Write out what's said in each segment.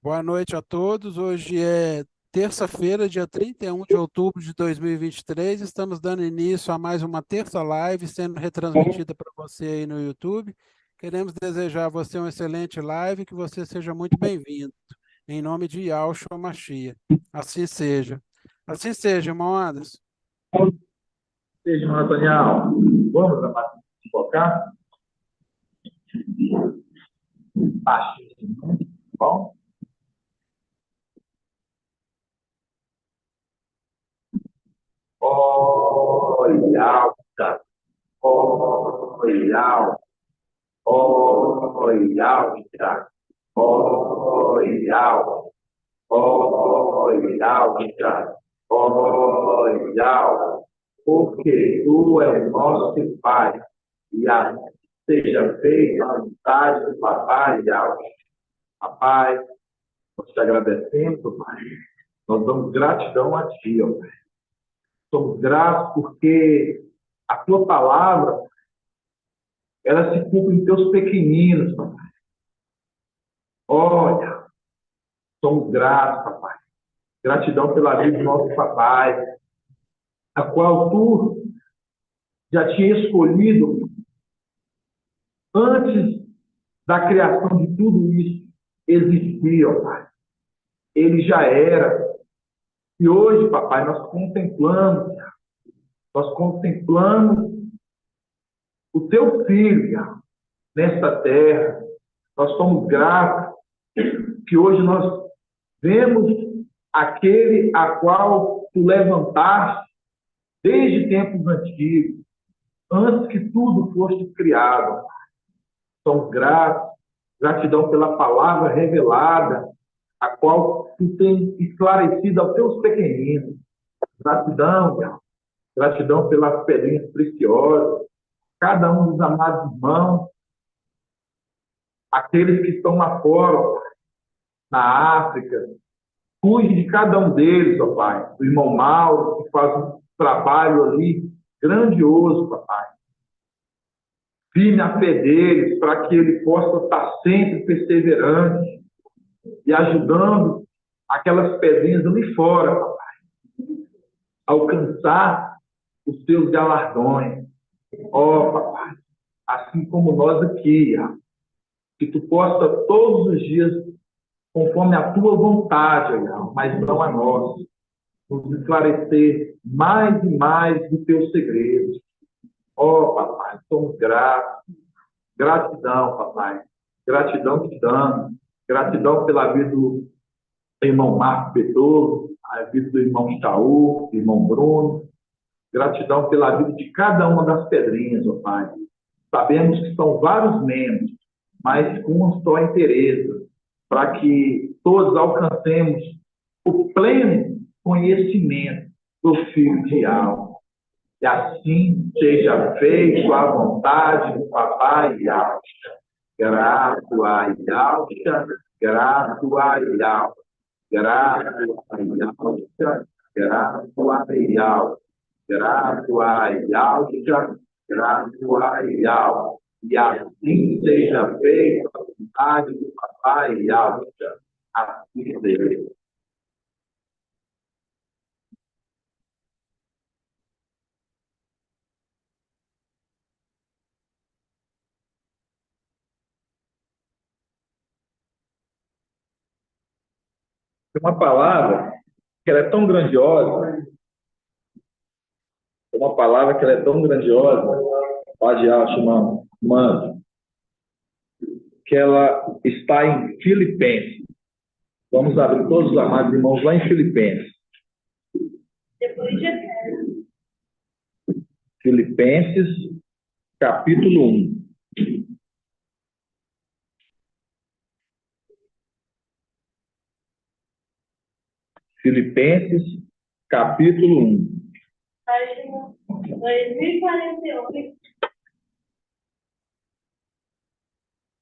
Boa noite a todos. Hoje é terça-feira, dia 31 de outubro de 2023. Estamos dando início a mais uma terça live sendo retransmitida para você aí no YouTube. Queremos desejar a você uma excelente live, que você seja muito bem-vindo. Em nome de Yahshua Mashiach. Assim seja. Assim seja, irmão Anderson. Seja, Nathaniel, vamos colocar baixinho, bom? Olha, olha, olha, olha, olha, porque tu é o nosso Pai, e assim seja feita a vontade do Papai, Yahweh. Papai, nós te agradecemos, Pai. Nós damos gratidão a Ti, ó Pai. Somos gratos porque a Tua palavra, ela se cumpre em Teus pequeninos, Papai. Olha, somos gratos, Papai. Gratidão pela vida do nosso Papai, a qual Tu já tinha escolhido antes da criação de tudo isso existir, ó Pai. Ele já era. E hoje, Papai, nós contemplamos o Teu Filho nesta terra. Nós somos gratos que hoje nós vemos aquele a qual Tu levantaste desde tempos antigos, antes que tudo fosse criado. Somos gratos, gratidão pela palavra revelada, a qual Tu tem esclarecido aos Teus pequeninos. Gratidão, Deus. Gratidão pelas pedrinhas preciosas, cada um dos amados irmãos, aqueles que estão lá fora, na África. Cuide de cada um deles, ó Pai. O irmão Mauro, que faz um trabalho ali grandioso, papai. Firme a fé deles, para que ele possa estar sempre perseverante e ajudando aquelas pedrinhas ali fora, papai, a alcançar os seus galardões. Ó, papai, assim como nós aqui, que tu possa todos os dias, conforme a tua vontade, mas não a nossa, nos esclarecer mais e mais dos teus segredos. Ó, papai, somos gratos. Gratidão, papai. Gratidão te damos. Gratidão pela vida do irmão Marcos Petolo, a vida do irmão Itaú, do irmão Bruno. Gratidão pela vida de cada uma das pedrinhas, ó Pai. Sabemos que são vários membros, mas com um só interesse, para que todos alcancemos o pleno conhecimento do Filho de alma. E assim seja feito a vontade do Papai Yahweh. Grato a Yahweh, grato a Yahweh, grato a Yahweh, grato a Yahweh, grato a Yahweh, grato a Yahweh. E assim seja feita a vontade do Papai Yahweh. Assim seja. Tem uma palavra que ela é tão grandiosa, uma palavra que ela é tão grandiosa, pode chamar, mano, que ela está em Filipenses. Vamos abrir todos os amados irmãos lá em Filipenses. Depois de Filipenses, capítulo 1. Filipenses, capítulo 1. página 2048.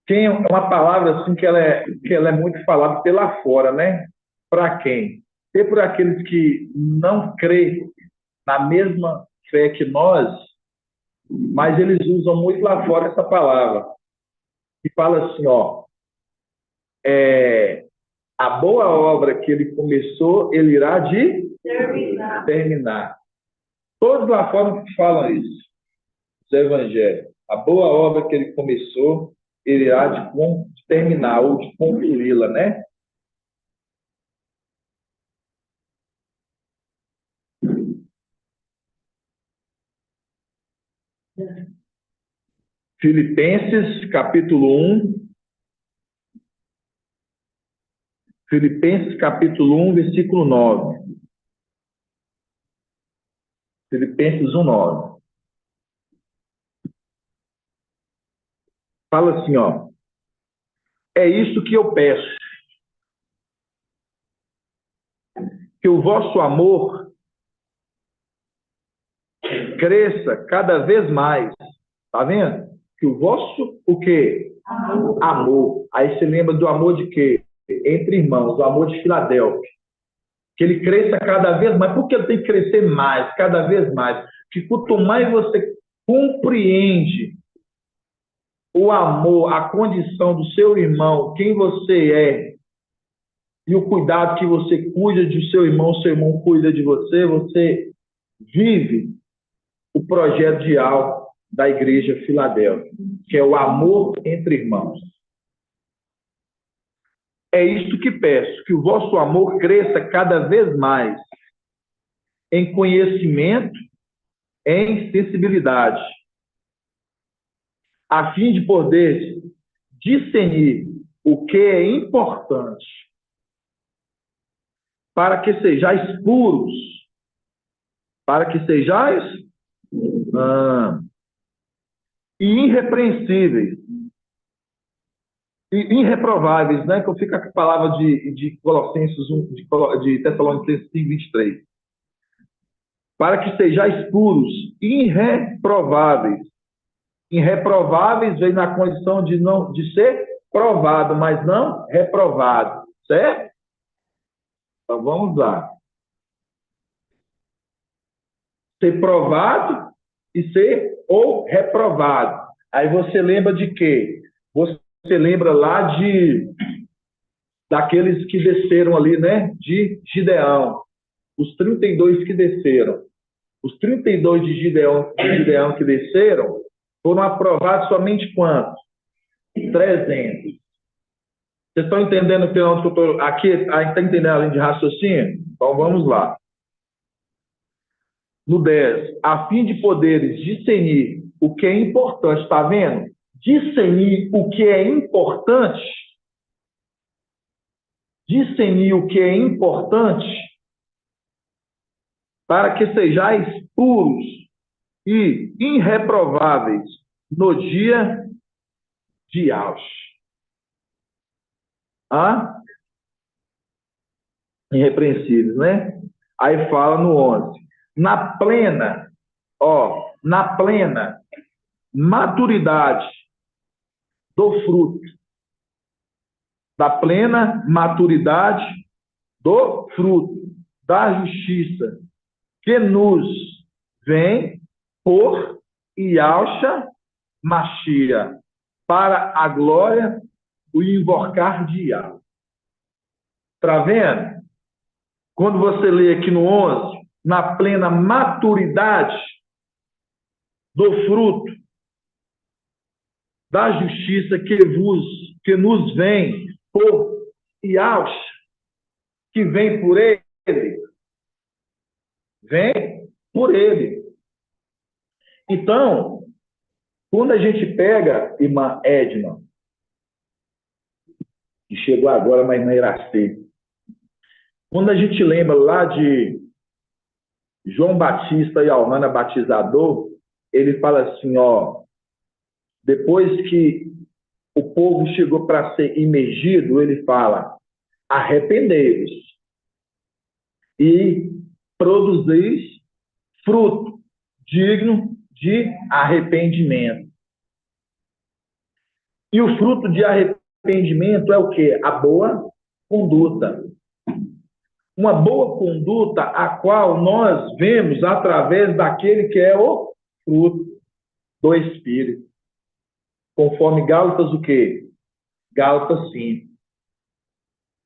Tem uma palavra assim que ela é muito falada pela fora, né? Para quem? E por aqueles que não creem na mesma fé que nós, mas eles usam muito lá fora essa palavra. E fala assim, ó, A boa obra que ele começou, ele irá de terminar. Todos lá fora falam isso. Os evangelhos. A boa obra que ele começou, ele irá de terminar, ou de concluí-la, né? Filipenses, capítulo 1. Filipenses, capítulo 1, versículo 9. Filipenses 1, 9. Fala assim, ó. É isso que eu peço. Que o vosso amor cresça cada vez mais. Tá vendo? Que o vosso, o quê? Amor. Aí você lembra do amor de quê? Entre irmãos, o amor de Filadélfia. Que ele cresça cada vez mais. Por que ele tem que crescer mais, cada vez mais? Que quanto mais você compreende o amor, a condição do seu irmão, quem você é, e o cuidado que você cuida de seu irmão cuida de você, você vive o projeto de algo da Igreja Filadélfia, que é o amor entre irmãos. É isto que peço, que o vosso amor cresça cada vez mais em conhecimento, em sensibilidade, a fim de poder discernir o que é importante, para que sejais puros, para que sejais irrepreensíveis, e irreprováveis, né? Que eu fico com a palavra de Colossenses 1, de Tessalonicenses 5, 23. Para que sejais puros, irreprováveis. Irreprováveis vem na condição de ser provado, mas não reprovado, certo? Então vamos lá. Ser provado e ser ou reprovado. Aí você lembra de quê? Você lembra lá daqueles que desceram ali, né? De Gideão. Os 32 que desceram. Os 32 de Gideão que desceram foram aprovados somente quantos? 300. Vocês estão entendendo pelo onde eu estou aqui? Está entendendo a linha de raciocínio? Então vamos lá. No 10, a fim de poderes discernir o que é importante, está vendo? Discernir o que é importante. Discernir o que é importante, para que sejais puros e irreprováveis no dia de auge. Irrepreensíveis, né? Aí fala no 11. Na plena maturidade do fruto. Da plena maturidade do fruto da justiça que nos vem por Yahshua Mashiach, para a glória, o invocar de Yahweh. Está vendo? Quando você lê aqui no 11, na plena maturidade do fruto da justiça que nos vem por Yahshua, que vem por ele, vem por ele. Então, quando a gente pega irmã Edna, que chegou agora, mas não irá ser, quando a gente lembra lá de João Batista e Almana Batizador, ele fala assim, ó, depois que o povo chegou para ser imergido, ele fala, arrependei-vos e produzis fruto digno de arrependimento. E o fruto de arrependimento é o quê? A boa conduta. Uma boa conduta a qual nós vemos através daquele que é o fruto do Espírito. Conforme Gálatas o quê? Gálatas 5.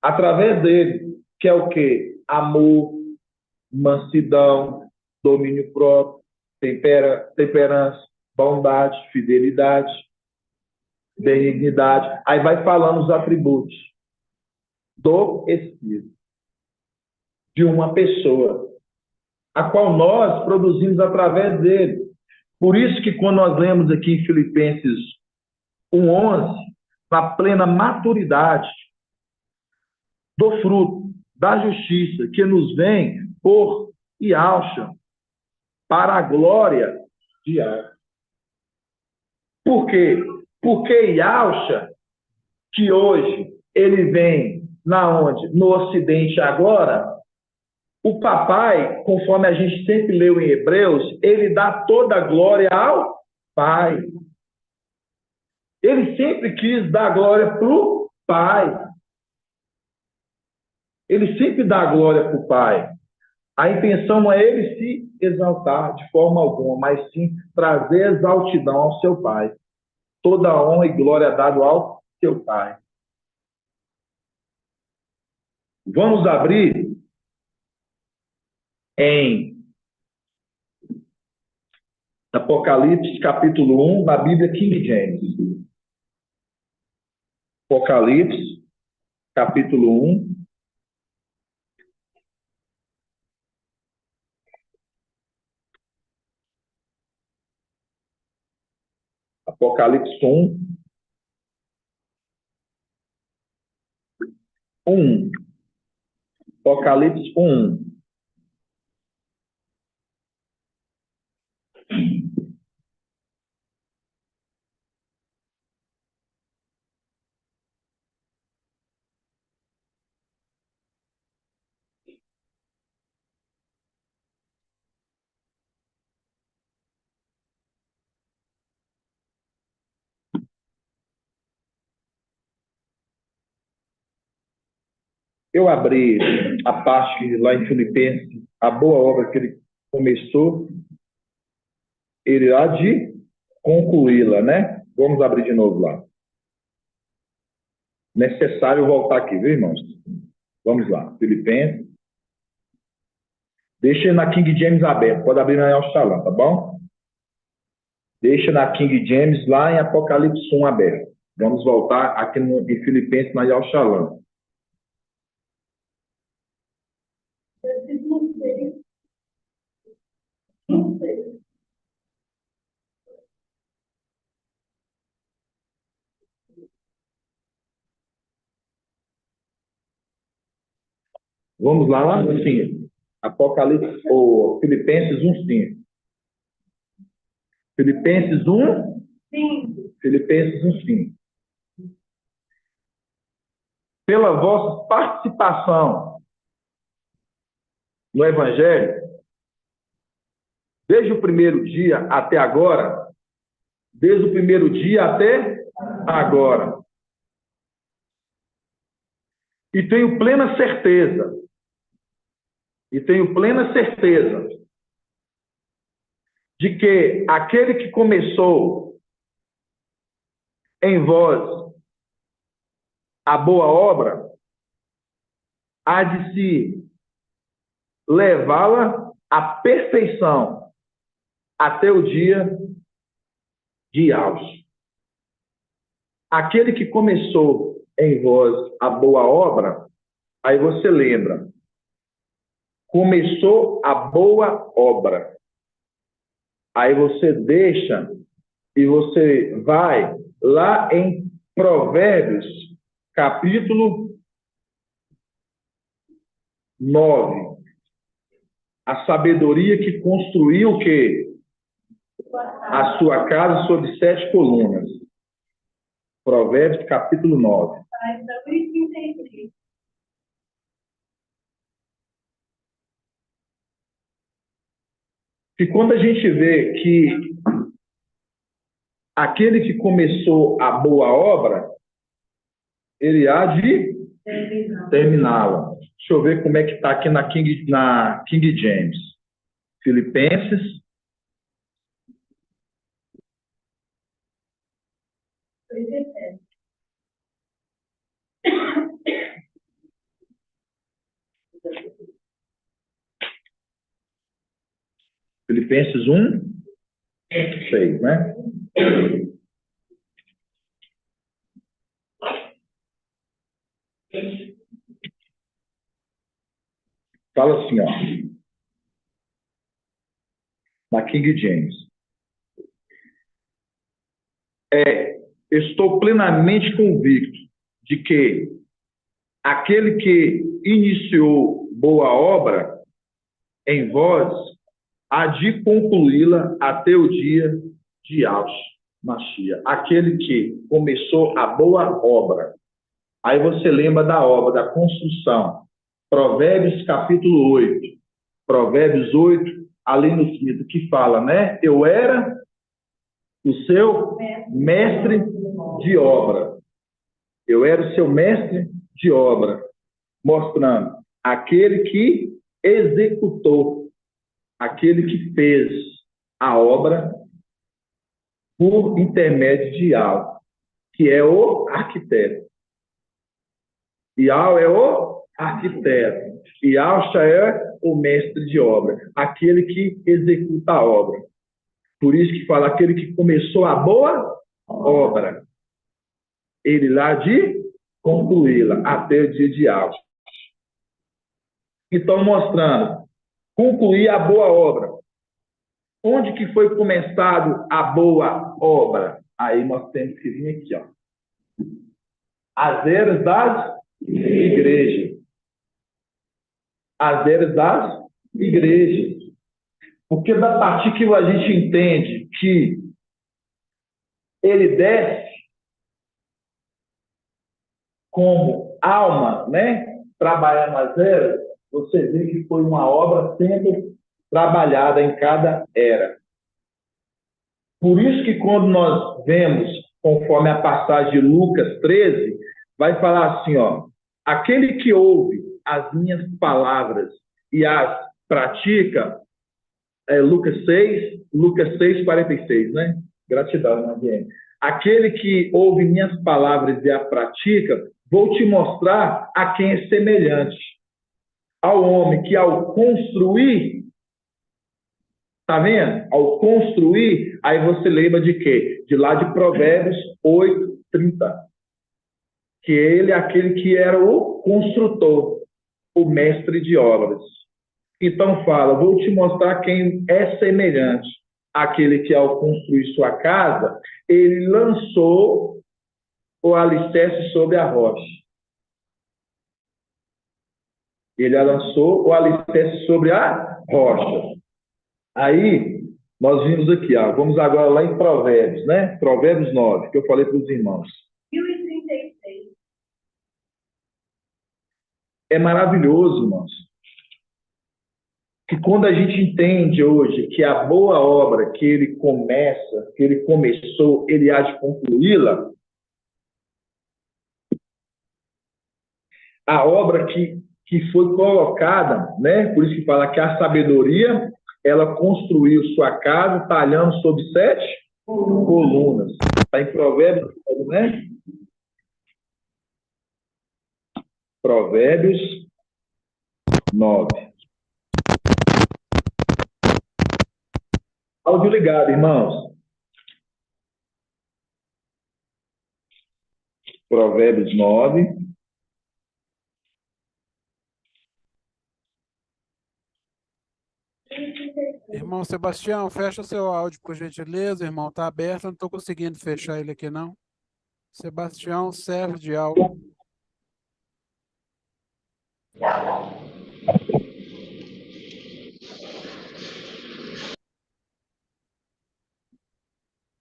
através dele, que é o quê? Amor, mansidão, domínio próprio, temperança, bondade, fidelidade, benignidade. Aí vai falando os atributos do Espírito, de uma pessoa, a qual nós produzimos através dele. Por isso que quando nós lemos aqui em Filipenses 1:11, na plena maturidade do fruto da justiça que nos vem por Yahshua, para a glória de Yahshua. Por quê? Porque Yahshua, que hoje ele vem na onde? No Ocidente agora, o papai, conforme a gente sempre leu em Hebreus, ele dá toda a glória ao Pai. Ele sempre quis dar glória para o Pai. Ele sempre dá glória para o Pai. A intenção não é ele se exaltar de forma alguma, mas sim trazer exaltidão ao seu Pai. Toda a honra e glória dado ao seu Pai. Vamos abrir em Apocalipse, capítulo 1, na Bíblia King James. Apocalipse, capítulo 1. Apocalipse 1. Apocalipse 1. Eu abri a parte lá em Filipenses, a boa obra que ele começou, ele há de concluí-la, né? Vamos abrir de novo lá. Necessário voltar aqui, viu, irmãos? Vamos lá, Filipenses. Deixa na King James aberto, pode abrir na El Shalom, tá bom? Deixa na King James lá em Apocalipse 1 aberto. Vamos voltar aqui em Filipenses na El Shalom. Vamos lá, sim. Apocalipse, ou Filipenses 1:5. Filipenses 1? Sim. Filipenses 1:5. Pela vossa participação no Evangelho, desde o primeiro dia até agora, desde o primeiro dia até agora. E tenho plena certeza, de que aquele que começou em vós a boa obra, há de se levá-la à perfeição até o dia de Yahshua. Aquele que começou em vós a boa obra, aí você lembra, começou a boa obra. Aí você deixa e você vai lá em Provérbios, capítulo 9. A sabedoria que construiu o quê? A sua casa sobre 7 colunas. Provérbios, capítulo 9. E quando a gente vê que aquele que começou a boa obra, ele há de terminá-la. Deixa eu ver como é que está aqui na King James. Filipenses. Filipenses 1, 6, né? Fala assim, ó, na King James. Estou plenamente convicto de que aquele que iniciou boa obra em vós há de concluí-la até o dia de Mashiach. Aquele que começou a boa obra. Aí você lembra da obra, da construção. Provérbios capítulo 8. Provérbios 8, ali no quinto, que fala, né? Eu era o seu mestre de obra. Eu era o seu mestre de obra. Mostrando aquele que executou, aquele que fez a obra por intermédio de Yahweh, que é o arquiteto. Yahweh é o arquiteto. Yahshua é o mestre de obra, aquele que executa a obra. Por isso que fala, aquele que começou a boa obra, ele lá de concluí-la até o dia de Yahshua. Então, mostrando, concluir a boa obra. Onde que foi começado a boa obra? Aí nós temos que vir aqui, ó. As eras das igrejas. As eras das igrejas. Porque da partir que a gente entende que ele desce como alma, né? Trabalhando as eras, você vê que foi uma obra sempre trabalhada em cada era. Por isso que quando nós vemos, conforme a passagem de Lucas 13, vai falar assim, ó, aquele que ouve as minhas palavras e as pratica, Lucas 6, 46, né? Gratidão, Mariane. Aquele que ouve minhas palavras e a pratica, vou te mostrar a quem é semelhante. Ao homem que ao construir, tá vendo? Ao construir, aí você lembra de quê? De lá de Provérbios 8, 30. Que ele é aquele que era o construtor, o mestre de obras. Então fala, vou te mostrar quem é semelhante. Aquele que ao construir sua casa, ele lançou o alicerce sobre a rocha. Ele lançou o alicerce sobre a rocha. Aí, nós vimos aqui, ó, vamos agora lá em Provérbios, né? Provérbios 9, que eu falei para os irmãos. 1036. É maravilhoso, irmãos, que quando a gente entende hoje que a boa obra que ele começa, que ele começou, ele há de concluí-la, a obra que foi colocada, né? Por isso que fala que a sabedoria, ela construiu sua casa talhando sobre 7 colunas. Está em Provérbios, né? Provérbios 9. Áudio ligado, irmãos. Provérbios 9. Irmão Sebastião, fecha seu áudio, por gentileza. Irmão, está aberto, eu não estou conseguindo fechar ele aqui, não. Sebastião, serve de áudio.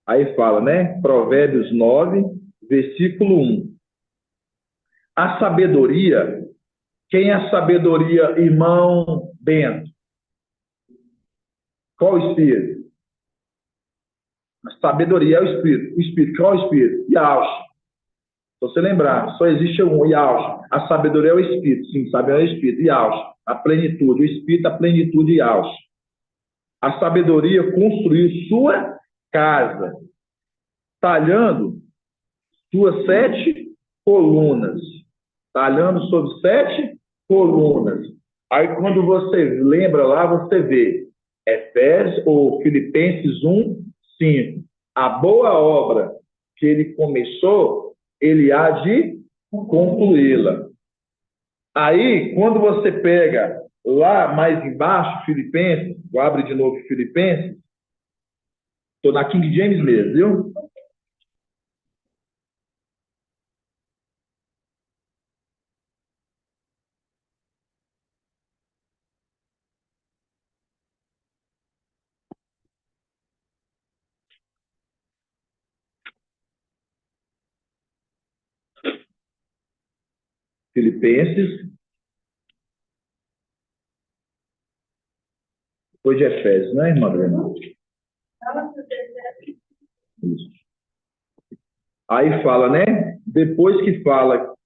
Aí fala, né? Provérbios 9, versículo 1. A sabedoria, quem é a sabedoria, irmão Bento? Qual o espírito? A sabedoria é o espírito. O espírito, qual é o espírito? Yahshua. Se você lembrar, só existe um, Yahshua. A sabedoria é o espírito. Sim, sabedoria é o espírito. Yahshua. A plenitude. O espírito, a plenitude, Yahshua. A sabedoria construiu sua casa, talhando suas 7 colunas. Talhando sobre 7 colunas. Aí, quando você lembra lá, você vê Efésios ou Filipenses 1, 5. A boa obra que ele começou, ele há de concluí-la. Aí, quando você pega lá mais embaixo, Filipenses, vou abrir de novo Filipenses, estou na King James mesmo, viu? Filipenses, depois de Efésios, né, irmã Bruna? Isso. Aí fala, né? Depois que Paulo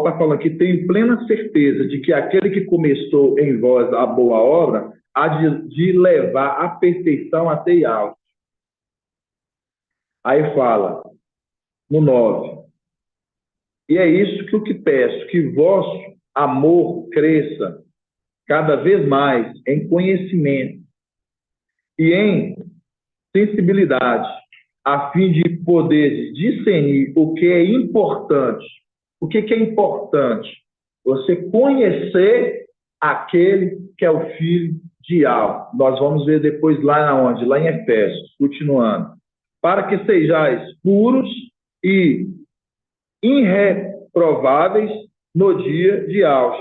está falando aqui, tenho plena certeza de que aquele que começou em vós a boa obra há de levar à perfeição até Yahweh. Aí fala, no 9. E é isso que eu te peço, que vosso amor cresça cada vez mais em conhecimento e em sensibilidade, a fim de poder discernir o que é importante. O que é importante? Você conhecer aquele que é o Filho de Yahweh. Nós vamos ver depois lá onde? Lá em Efésios, continuando. Para que sejais puros e irreprováveis no dia de Yahweh,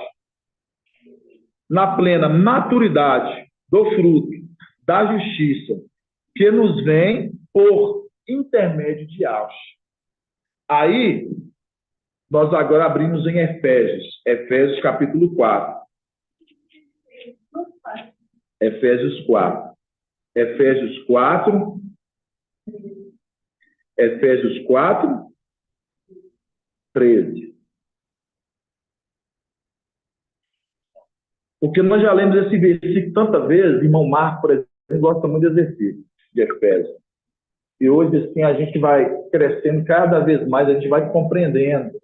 na plena maturidade do fruto da justiça, que nos vem por intermédio de Yahweh. Aí, nós agora abrimos em Efésios capítulo 4. Efésios 4. Efésios 4. Efésios 4, 13. Porque nós já lemos esse versículo tantas vezes, irmão Marco, por exemplo, gosta muito de exercício de Efésios. E hoje, assim, a gente vai crescendo cada vez mais, a gente vai compreendendo.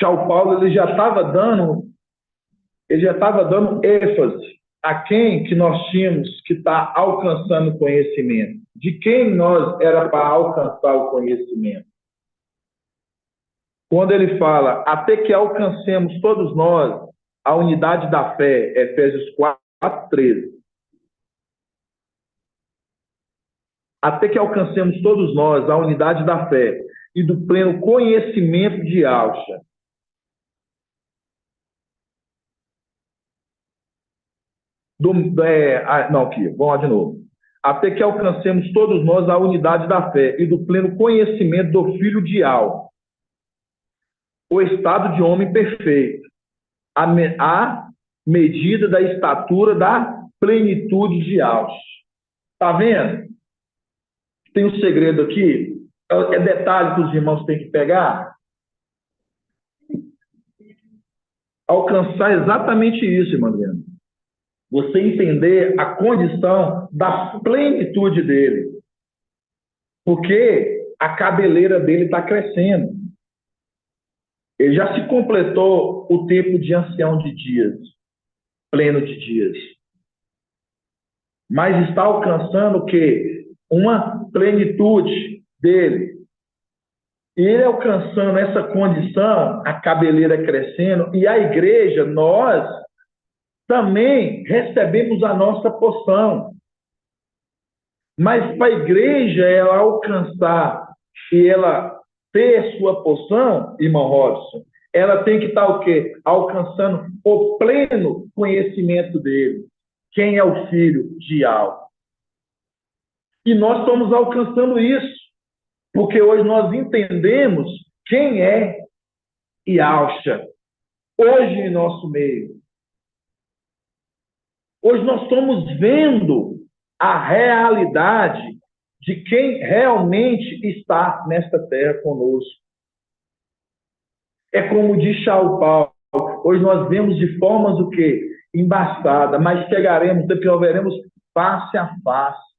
Paulo, ele já estava dando ênfase a quem que nós tínhamos que estar alcançando o conhecimento. De quem nós era para alcançar o conhecimento. Quando ele fala, até que alcancemos todos nós a unidade da fé, Efésios 4, 13. Até que alcancemos todos nós a unidade da fé e do pleno conhecimento de Yahweh. Aqui, vamos lá de novo. Até que alcancemos todos nós a unidade da fé e do pleno conhecimento do Filho de Yahweh, o estado de homem perfeito, a medida da estatura da plenitude de Yahweh. Está vendo? Tem um segredo aqui, é detalhe que os irmãos têm que pegar. Alcançar exatamente isso, irmão Adriano. Você entender a condição da plenitude dele. Porque a cabeleira dele está crescendo. Ele já se completou o tempo de ancião de dias, pleno de dias. Mas está alcançando o quê? Uma plenitude dele. E ele alcançando essa condição, a cabeleira crescendo, e a igreja, nós também recebemos a nossa porção. Mas para a igreja ela alcançar e ela ter sua porção, irmão Robson, ela tem que estar o quê? Alcançando o pleno conhecimento dele. Quem é o Filho de Yahweh? E nós estamos alcançando isso, porque hoje nós entendemos quem é Yahweh, hoje em nosso meio. Hoje nós estamos vendo a realidade de quem realmente está nesta terra conosco. É como diz Paulo, hoje nós vemos de formas o quê? Embaçada, mas chegaremos, depois veremos face a face.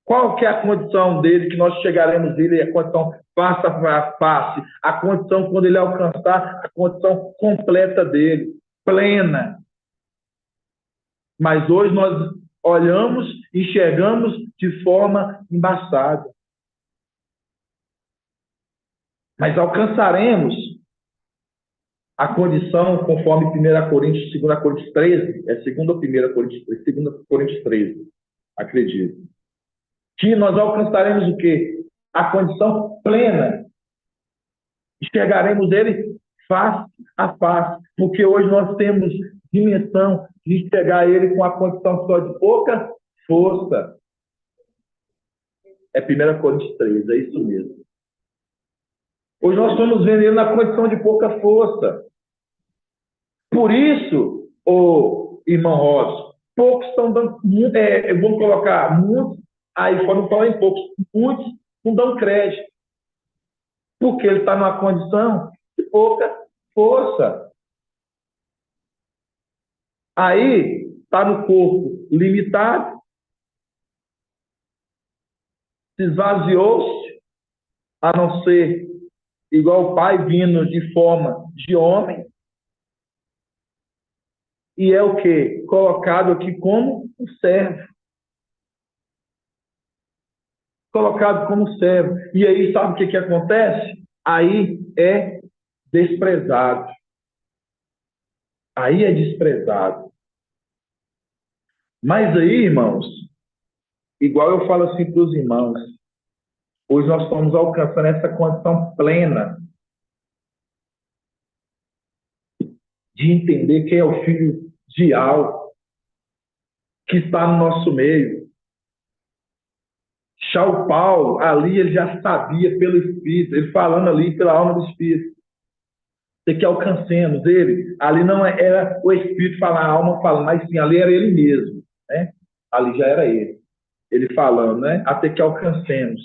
Qual que é a condição dele, que nós chegaremos dele, a condição face a face, a condição quando ele alcançar a condição completa dele, plena. Mas hoje nós olhamos e enxergamos de forma embaçada. Mas alcançaremos a condição conforme 1 Coríntios, 2 Coríntios 13, é 2 ou 1 Coríntios 13, 2 Coríntios 13, acredito. Que nós alcançaremos o quê? A condição plena. Enxergaremos ele face a face, porque hoje nós temos dimensão de enxergar ele com a condição só de pouca força. É 1 Coríntios 13, é isso mesmo. Hoje nós estamos vendo ele na condição de pouca força. Por isso, o irmão Robson, poucos estão dando, vamos colocar muitos, aí para não falar em poucos, muitos não dão crédito. Porque ele está numa condição de pouca força. Aí está no corpo limitado, se esvaziou-se, a não ser igual o Pai vindo de forma de homem. E é o quê? Colocado aqui como um servo. Colocado como servo. E aí, sabe o que acontece? Aí é desprezado. Aí é desprezado. Mas aí, irmãos, igual eu falo assim para os irmãos, hoje nós estamos alcançando essa condição plena de entender quem é o Filho de algo que está no nosso meio. São Paulo, ali ele já sabia pelo Espírito, ele falando ali pela alma do Espírito. Você que alcancemos ele, ali não era o Espírito falando, a alma falando, mas sim, ali era ele mesmo, né? Ali já era ele falando, né? Até que alcancemos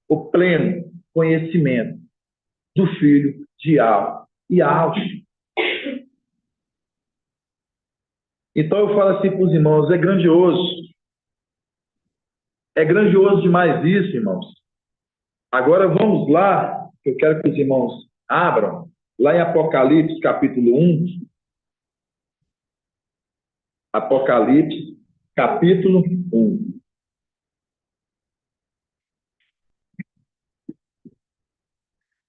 o pleno conhecimento do Filho de algo e algo. Então eu falo assim para os irmãos, é grandioso. É grandioso demais isso, irmãos. Agora vamos lá, que eu quero que os irmãos abram, lá em Apocalipse, capítulo 1. Apocalipse, capítulo 1.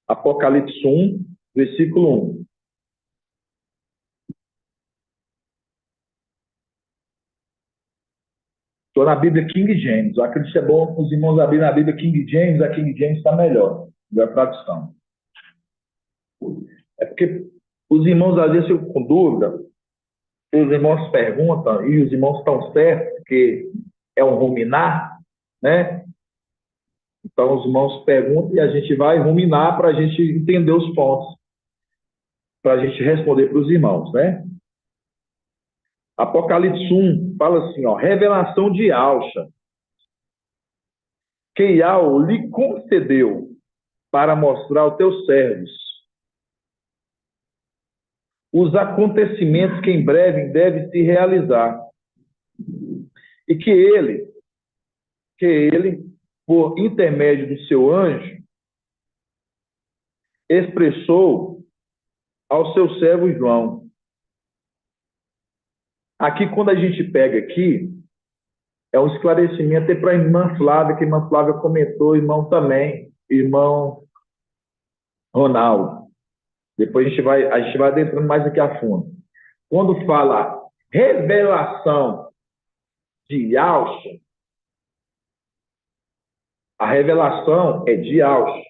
Apocalipse 1, versículo 1. Estou na Bíblia King James. Eu acredito que é bom os irmãos abrirem na Bíblia King James. A King James está melhor, melhor tradução. É porque os irmãos às vezes ficam com dúvida, os irmãos perguntam, e os irmãos estão certos, porque é um ruminar, né? Então os irmãos perguntam e a gente vai ruminar para a gente entender os pontos, para a gente responder para os irmãos, né? Apocalipse 1 fala assim, ó, revelação de Alxa, que Yahweh lhe concedeu para mostrar aos teus servos os acontecimentos que em breve devem se realizar. E que ele, por intermédio do seu anjo, expressou ao seu servo João. Aqui, quando a gente pega aqui, é um esclarecimento para a irmã Flávia, que a irmã Flávia comentou, irmão também, irmão Ronaldo. Depois a gente vai adentrando mais aqui a fundo. Quando fala revelação de Yahshua, a revelação é de Yahshua,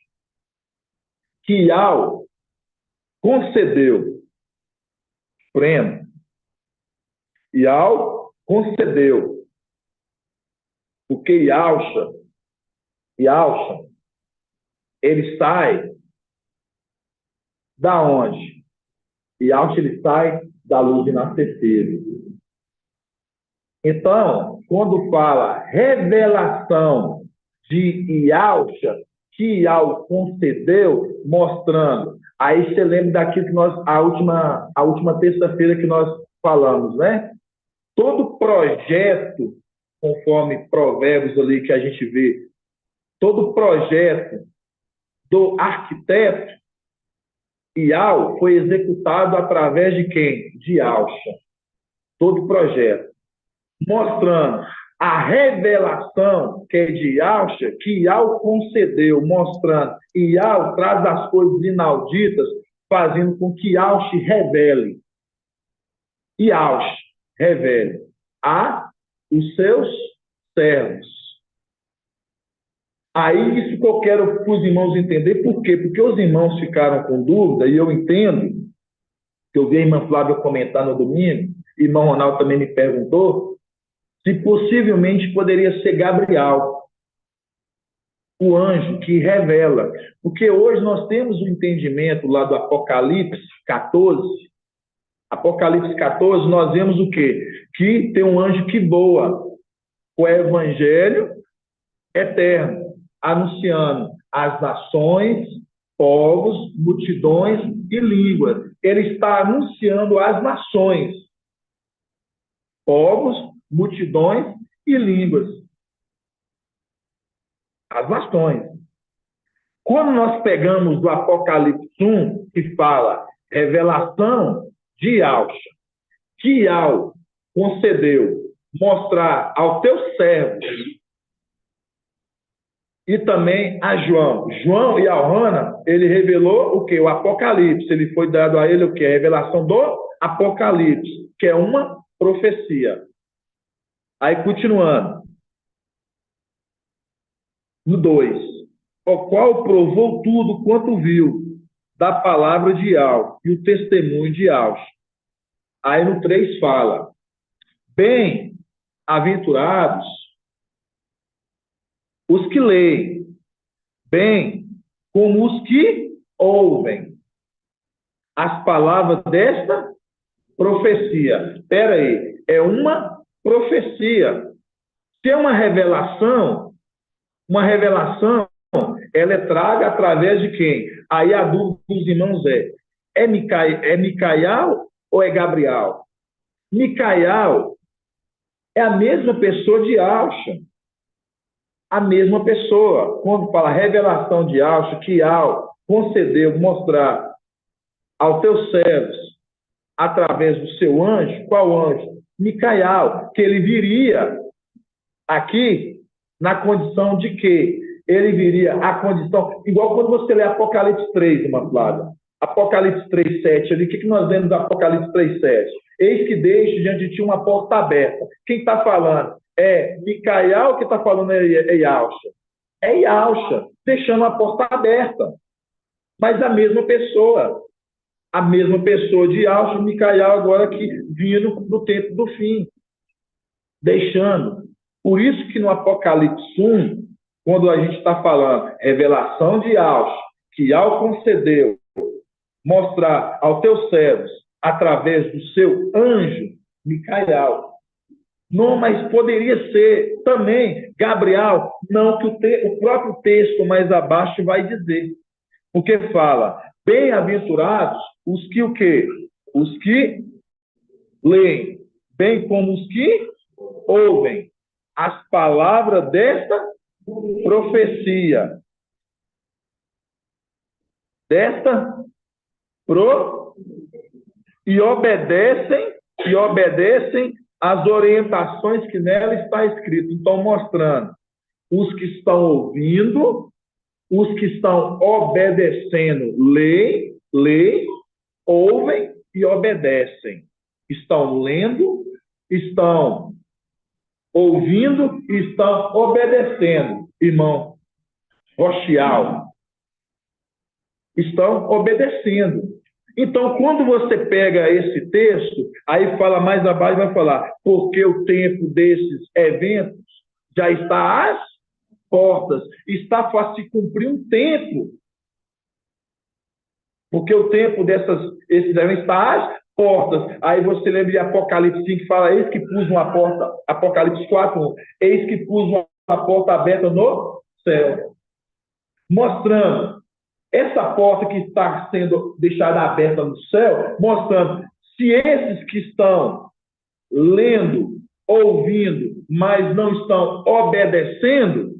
que Yahweh concedeu, prêmio, Yahweh concedeu, porque Yahshua, ele sai da onde? Yahshua, ele sai da luz inacessível. Então, quando fala revelação de Yahshua, que Yahweh concedeu, mostrando, aí você lembra daquilo que nós, a última terça-feira que nós falamos, né? Todo projeto conforme Provérbios ali que a gente vê, todo o projeto do arquiteto, Ial, foi executado através de quem? De Alcha. Todo o projeto. Mostrando a revelação que é de Alcha, que Ial concedeu, mostrando. Ial traz as coisas inauditas, fazendo com que Alcha revele. E Alcha revele a os seus servos. Aí isso que eu quero para os irmãos entender. Por quê? Porque os irmãos ficaram com dúvida, e eu entendo, que eu vi a irmã Flávia comentar no domingo, e irmão Ronaldo também me perguntou, se possivelmente poderia ser Gabriel, o anjo que revela. Porque hoje nós temos um entendimento lá do Apocalipse 14. Apocalipse 14, nós vemos o quê? Que tem um anjo que voa o evangelho eterno, anunciando às nações, povos, multidões e línguas. Ele está anunciando às nações, povos, multidões e línguas. As nações. Quando nós pegamos do Apocalipse 1, que fala revelação de Alcha, que Ial concedeu mostrar aos teus servos e também a João. João e a Hana, ele revelou o quê? O Apocalipse. Ele foi dado a ele o quê? A revelação do Apocalipse, que é uma profecia. Aí, continuando. No 2. O qual provou tudo quanto viu da palavra de Ial e o testemunho de Alcha. Aí, no 3 fala: bem-aventurados os que leem, bem como os que ouvem as palavras desta profecia. Espera aí, é uma profecia. Se é uma revelação, ela é traga através de quem? Aí a dúvida dos irmãos é Micael ou é Gabriel? Micael é a mesma pessoa de Alcha. A mesma pessoa. Quando fala revelação de Alcha, que Ial concedeu mostrar aos teus servos através do seu anjo. Qual anjo? Micael, que ele viria aqui na condição de quê? Ele viria a condição, igual quando você lê Apocalipse 3, irmã Flávia. Apocalipse 3:7, ali, o que nós vemos no Apocalipse 3:7? Eis que deixo diante de ti uma porta aberta. Quem está falando? É Micael, que está falando é Ialcha. É Ialcha, deixando a porta aberta. Mas a mesma pessoa de Ialcha, Micael agora que vindo do tempo do fim. Deixando. Por isso que no Apocalipse 1, quando a gente está falando revelação de Ialcha, que Ial concedeu mostrar aos teus servos através do seu anjo, Micael. Não, mas poderia ser também Gabriel. Não, que o próprio texto mais abaixo vai dizer. Porque fala, bem-aventurados os que o quê? Os que leem, bem como os que ouvem as palavras desta profecia. E obedecem as orientações que nela está escrito. Então, mostrando os que estão ouvindo, os que estão obedecendo, leem, ouvem e obedecem. Estão lendo, estão ouvindo e estão obedecendo. Irmão Rochial, estão obedecendo. Então, quando você pega esse texto, aí fala mais abaixo, vai falar, porque o tempo desses eventos já está às portas, está para se cumprir um tempo. Porque o tempo esses eventos está às portas. Aí você lembra de Apocalipse 5, que fala, eis que pus uma porta, Apocalipse 4:1, eis que pus uma porta aberta no céu. Mostrando essa porta que está sendo deixada aberta no céu, mostrando se esses que estão lendo, ouvindo, mas não estão obedecendo,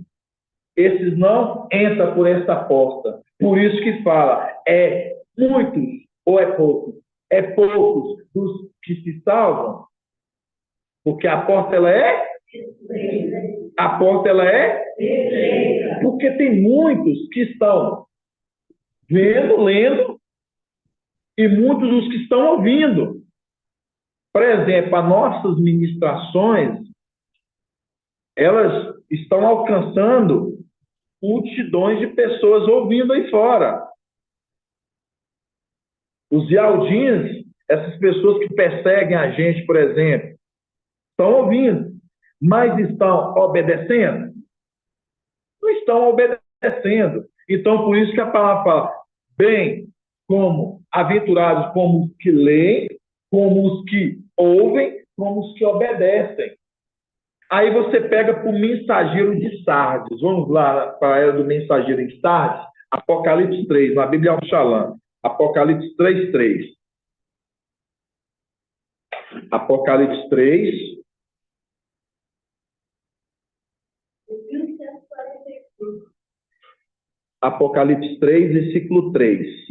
esses não entram por essa porta. Por isso que fala, é muitos ou é poucos? É poucos dos que se salvam, porque a porta ela é? A porta ela é? Porque tem muitos que estão vendo, lendo, e muitos dos que estão ouvindo. Por exemplo, as nossas ministrações, elas estão alcançando multidões de pessoas ouvindo aí fora. Os Yaldins, essas pessoas que perseguem a gente, por exemplo, estão ouvindo, mas estão obedecendo? Não estão obedecendo. Então, por isso que a palavra fala, bem como aventurados como os que leem, como os que ouvem, como os que obedecem. Aí você pega para o mensageiro de Sardes. Vamos lá para a era do mensageiro de Sardes. Apocalipse 3, na Bíblia Al-Shalom. Apocalipse 3, 3. Apocalipse 3. Apocalipse 3, versículo 3.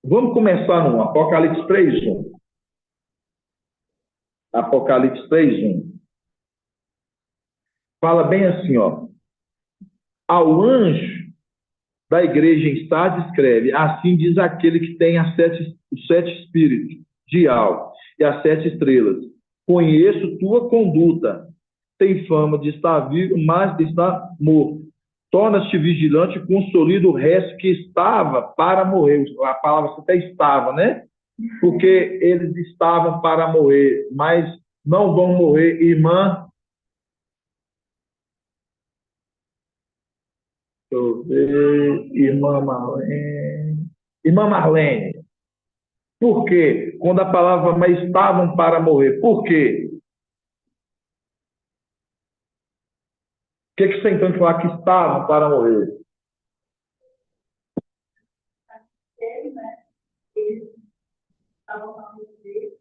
Vamos começar no Apocalipse 3, 1. Apocalipse 3, 1. Fala bem assim, ó. Ao anjo da igreja em Sardes escreve, assim diz aquele que tem os sete espíritos de algo e as 7 estrelas. Conheço tua conduta. Tem fama de estar vivo, mas de estar morto. Torna-te vigilante e consolida o resto que estava para morrer. A palavra até estava, né? Porque eles estavam para morrer, mas não vão morrer, irmã. Deixa eu ver, irmã Marlene. Irmã Marlene, por quê? Quando a palavra mas estavam para morrer, por quê? O que você então falar que estavam para morrer? Eles estavam para morrer,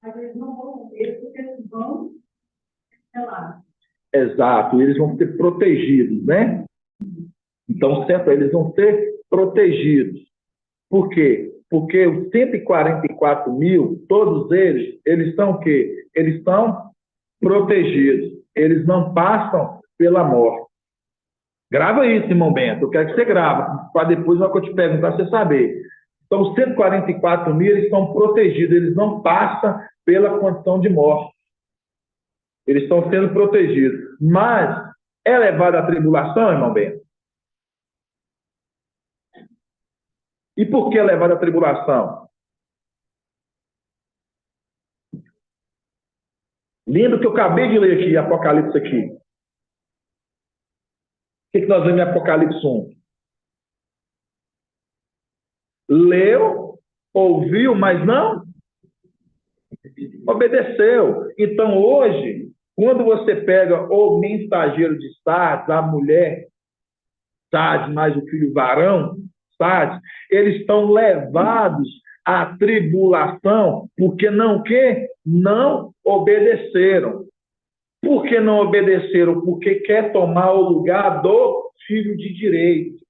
mas eles não vão morrer porque eles vão, sei lá. Exato, eles vão ser protegidos, né? Então, certo, eles vão ser protegidos. Por quê? Porque os 144 mil, todos eles estão o quê? Eles estão protegidos. Eles não passam pela morte. Grava isso, irmão Bento. Eu quero que você grava, para depois, na hora que eu te perguntar, você saber. Então, os 144 mil, eles estão protegidos. Eles não passam pela condição de morte. Eles estão sendo protegidos. Mas é levado à tribulação, irmão Bento? E por que é levado à tribulação? Lembra que eu acabei de ler aqui, Apocalipse aqui. O que nós vemos em Apocalipse 1? Leu, ouviu, mas não obedeceu. Então, hoje, quando você pega o mensageiro de Sardes, a mulher Sardes, mais o filho varão Sardes, eles estão levados à tribulação porque não que não obedeceram. Por que não obedeceram? Porque quer tomar o lugar do filho de direito.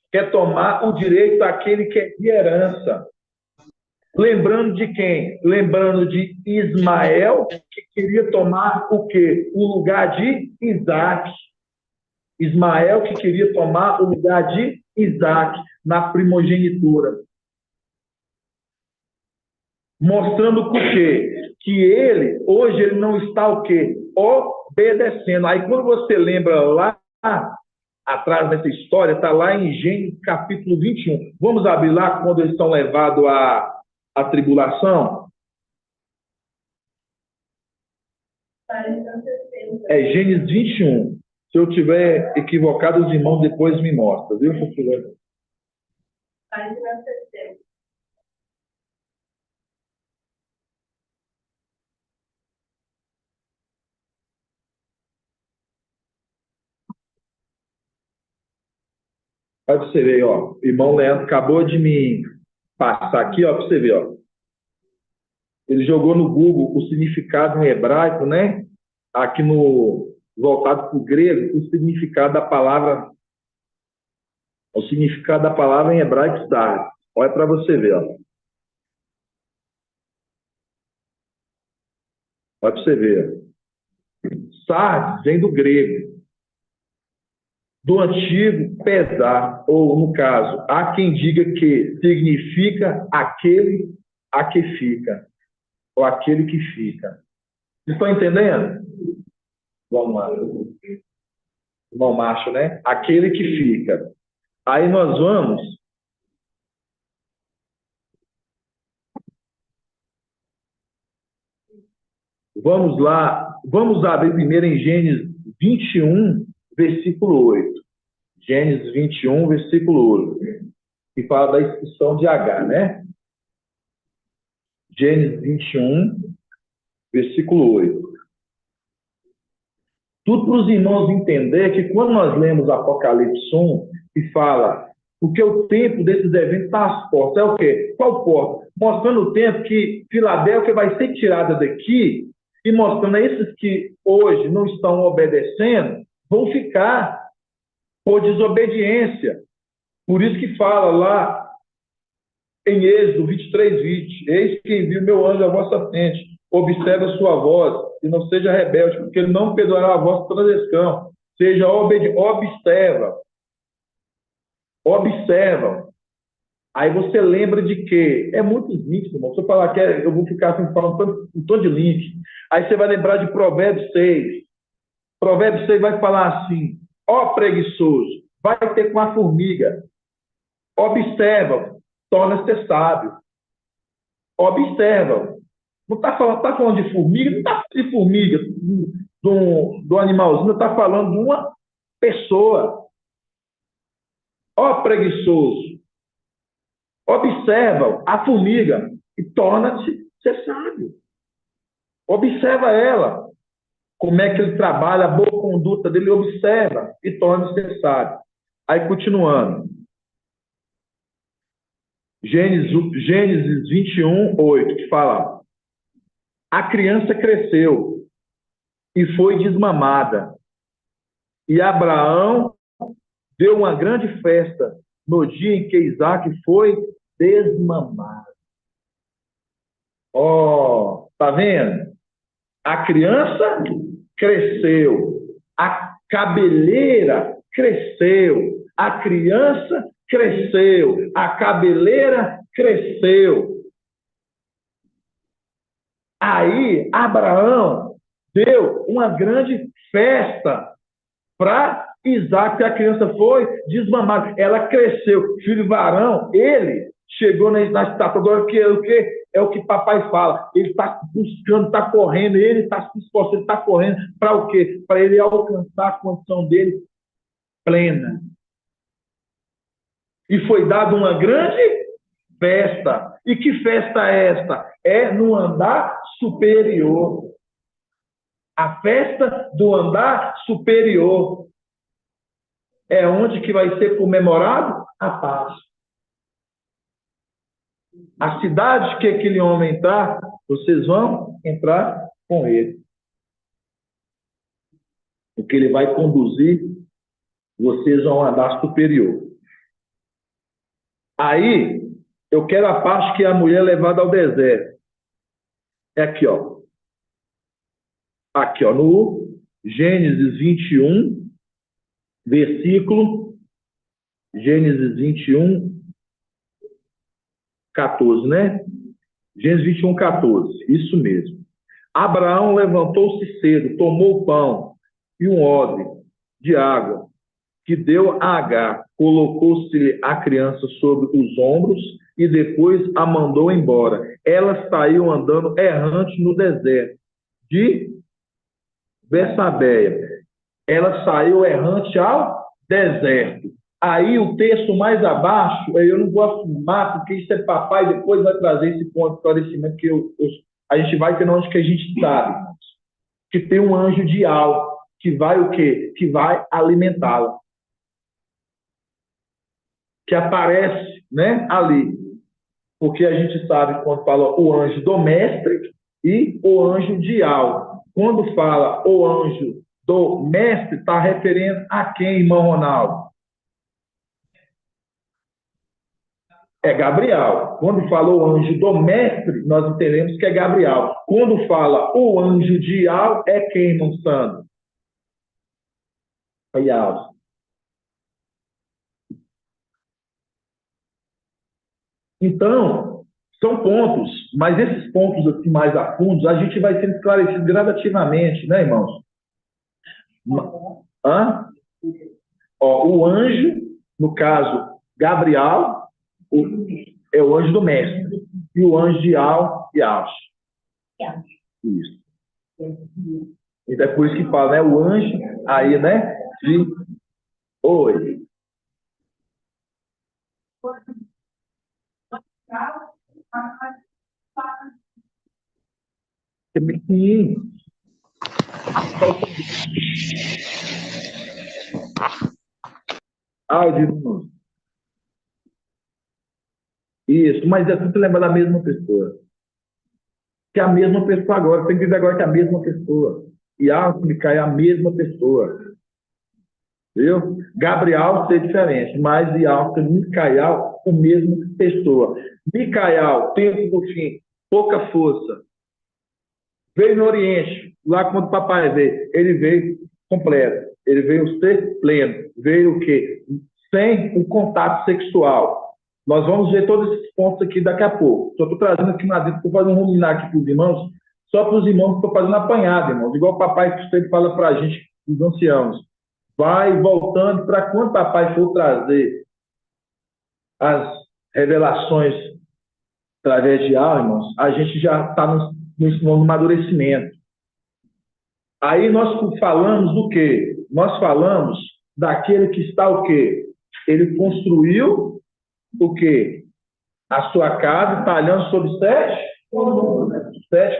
Quer tomar o direito daquele que é de herança. Lembrando de quem? Lembrando de Ismael, que queria tomar o quê? O lugar de Isaac. Ismael que queria tomar o lugar de Isaac na primogenitura. Mostrando o quê? Que ele, hoje, ele não está o quê? Obedecendo. Aí quando você lembra lá atrás dessa história, está lá em Gênesis capítulo 21. Vamos abrir lá quando eles estão levados à tribulação? É Gênesis 21. Se eu tiver equivocado, os irmãos depois me mostram, viu? Se eu tiver... Página 60. Olha para você ver, ó. O irmão Leandro acabou de me passar aqui, ó, para você ver, ó. ele jogou no Google o significado em hebraico, né? Aqui no voltado para o grego, o significado da palavra em hebraico sardes. Olha para você ver, ó. Olha para você ver. Sardes vem do grego, do antigo pesar, ou no caso, há quem diga que significa aquele a que fica, ou aquele que fica. Vocês estão entendendo? Vamos lá. Irmão macho, né? Aquele que fica. Aí nós vamos lá, vamos abrir primeiro em Gênesis 21, versículo 8. Gênesis 21, versículo 8. Que fala da expulsão de Agar, né? Gênesis 21, versículo 8. Tudo para os irmãos entender que quando nós lemos Apocalipse 1, que fala, porque o tempo desses eventos está às portas. É o quê? Qual porta? Mostrando o tempo que Filadélfia vai ser tirada daqui e mostrando a esses que hoje não estão obedecendo, vão ficar por desobediência. Por isso que fala lá em Êxodo 23, 20, eis que envio meu anjo à vossa frente, observe a sua voz, e não seja rebelde, porque ele não perdoará a vossa transgressão. Seja obediente, observa. Aí você lembra de que é muitos links, irmão. Se eu falar que eu vou ficar assim, falando um tanto de link. Aí você vai lembrar de Provérbios 6. Provérbios 6 vai falar assim: ó preguiçoso, vai ter com a formiga. Observa, torna-se sábio. Observa. Não está falando de formiga, não está falando de formiga, do animalzinho, está falando de uma pessoa. Ó preguiçoso, observa a formiga e torna-se sábio. Observa ela, como é que ele trabalha, a boa conduta dele, observa e torna-se sábio. Aí, continuando. Gênesis 21, 8, que fala: a criança cresceu e foi desmamada, e Abraão deu uma grande festa no dia em que Isaac foi desmamado. Ó, tá vendo? A criança cresceu, a cabeleira cresceu, a criança cresceu, a cabeleira cresceu. Aí Abraão deu uma grande festa para Isaac, a criança foi desmamada. Ela cresceu, filho varão, ele chegou na estátua. Agora é o que papai fala. Ele está buscando, está correndo, ele está se esforçando, ele está correndo para o quê? Para ele alcançar a condição dele plena. E foi dada uma grande festa. E que festa é esta? É no andar superior. A festa do andar superior. É onde que vai ser comemorado a paz. A cidade que aquele homem entrar, vocês vão entrar com ele. Porque ele vai conduzir vocês a um andar superior. Aí, eu quero a parte que a mulher é levada ao deserto. É aqui, ó. Aqui, ó, no Gênesis 21, versículo Gênesis 21, 14, né? Gênesis 21, 14. Isso mesmo. Abraão levantou-se cedo, tomou o pão e um odre de água que deu a Agar, colocou-se a criança sobre os ombros e depois a mandou embora. Ela saiu andando errante no deserto de Betsabeia. Ela saiu errante ao deserto. Aí o texto mais abaixo, eu não vou afirmar, porque isso é papai, depois vai trazer esse ponto de esclarecimento que a gente vai ter onde que a gente sabe. Que tem um anjo de algo, que vai o quê? Que vai alimentá-la. Que aparece, né, ali. Porque a gente sabe quando fala o anjo do mestre e o anjo dial. Quando fala o anjo do mestre, está referindo a quem, irmão Ronaldo? É Gabriel. Quando fala o anjo do mestre, nós entendemos que é Gabriel. Quando fala o anjo dial, é quem, irmão Sandro? Aí, Alves. Então, são pontos, mas esses pontos aqui mais a fundo, a gente vai sendo esclarecido gradativamente, né, irmãos? Hã? Ó, o anjo, no caso, Gabriel, é o anjo do mestre. E o anjo de Al e Alves. Isso. Então é por isso que fala, né? O anjo aí, né? De oi. Sim. Áudio. Isso, mas é tudo lembrar da mesma pessoa. Que é a mesma pessoa agora. Tem que dizer agora que é a mesma pessoa. E Alves e Micael é a mesma pessoa. Viu? Gabriel ser diferente, mas e Alves e Micael, o mesmo pessoa. Micael, tempo do fim, pouca força. Veio no Oriente, lá quando o papai veio, ele veio completo. Ele veio ser pleno. Veio o quê? Sem o contato sexual. Nós vamos ver todos esses pontos aqui daqui a pouco. Só estou trazendo aqui na dentro, estou fazendo um ruminar aqui para os irmãos, só para os irmãos que estou fazendo apanhado, irmãos. Igual o papai sempre fala para a gente, os anciãos. Vai voltando para quando o papai for trazer as revelações através de alma, irmãos, a gente já está no amadurecimento. Aí nós falamos do quê? Nós falamos daquele que está o quê? Ele construiu o quê? A sua casa talhando sobre 7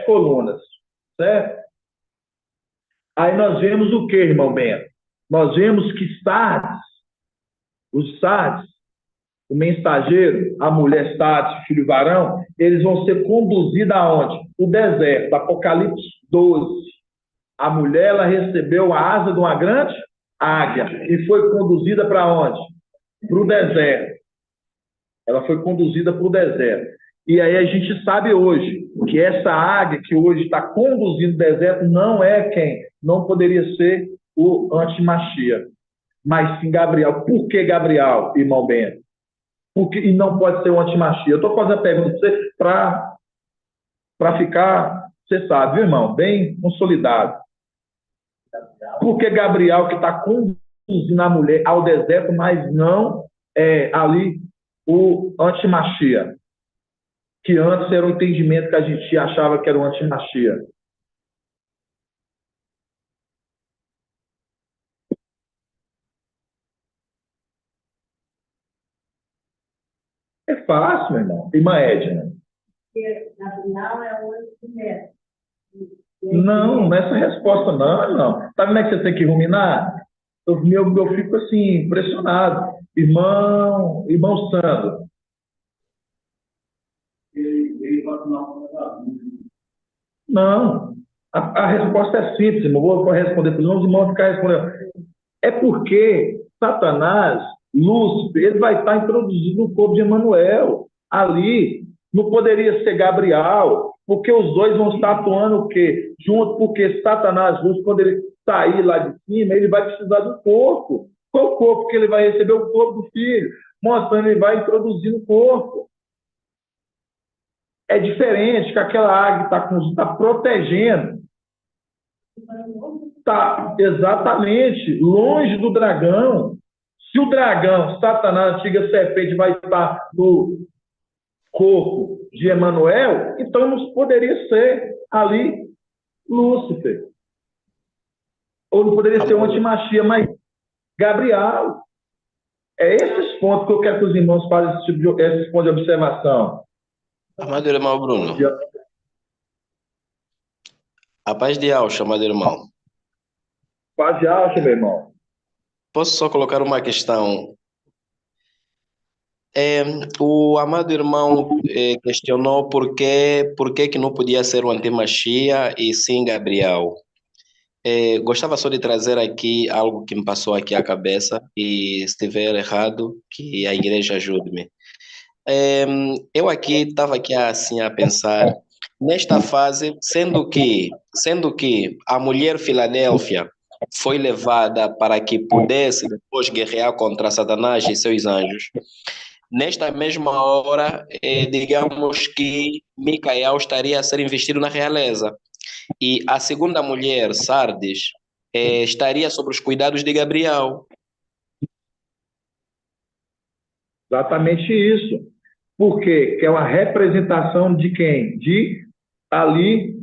colunas. Certo? Aí nós vemos o quê, irmão Bento? Nós vemos que Sardes, os Sardes, o mensageiro, a mulher Sardes, filho varão, eles vão ser conduzidos aonde? O deserto, Apocalipse 12. A mulher, ela recebeu a asa de uma grande águia e foi conduzida para onde? Para o deserto. Ela foi conduzida para o deserto. E aí a gente sabe hoje que essa águia que hoje está conduzindo o deserto não é quem? Não poderia ser o antimachia, mas sim Gabriel. Por que Gabriel, irmão Bento? Porque, e não pode ser o antimachia? Eu estou fazendo a pergunta para você para ficar, você sabe, viu, irmão? Bem consolidado. Porque Gabriel que está conduzindo a mulher ao deserto, mas não é ali o antimachia, que antes era o entendimento que a gente achava que era o antimachia. É fácil, meu irmão. Irmã Edna. Gabriel é o anjo do mestre. Não, nessa resposta não, não. Sabe como é que você tem que ruminar? Eu fico assim, impressionado. Irmão Sandro. Não. A resposta é simples, irmão. Vou responder para os irmãos ficar respondendo. É porque Satanás, Lúcifer, ele vai estar introduzido no corpo de Emanuel. Ali, não poderia ser Gabriel, porque os dois vão estar atuando o quê? Junto, porque Satanás, Lúcifer, quando ele sair lá de cima, ele vai precisar do corpo. Qual corpo que ele vai receber? O corpo do filho. Mostrando, ele vai introduzir no corpo. É diferente que aquela águia está protegendo. Está exatamente longe do dragão. Se o dragão, Satanás, a antiga serpente, vai estar no corpo de Emanuel, então não poderia ser ali Lúcifer. Ou não poderia ser o antimachia, mas Gabriel. É esses pontos que eu quero que os irmãos façam esses pontos de observação. Amado irmão Bruno. A paz de Alcha, amado irmão. Paz de Alcha, meu irmão. Posso só colocar uma questão? O amado irmão questionou por que que não podia ser o antimachia e sim Gabriel. Gostava só de trazer aqui algo que me passou aqui à cabeça e se estiver errado, que a igreja ajude-me. Eu aqui estava aqui assim a pensar nesta fase, sendo que a mulher Filadélfia foi levada para que pudesse depois guerrear contra Satanás e seus anjos. Nesta mesma hora, digamos que Micael estaria a ser investido na realeza. E a segunda mulher, Sardes, estaria sob os cuidados de Gabriel. Exatamente isso. Por quê? Que é uma representação de quem? De ali,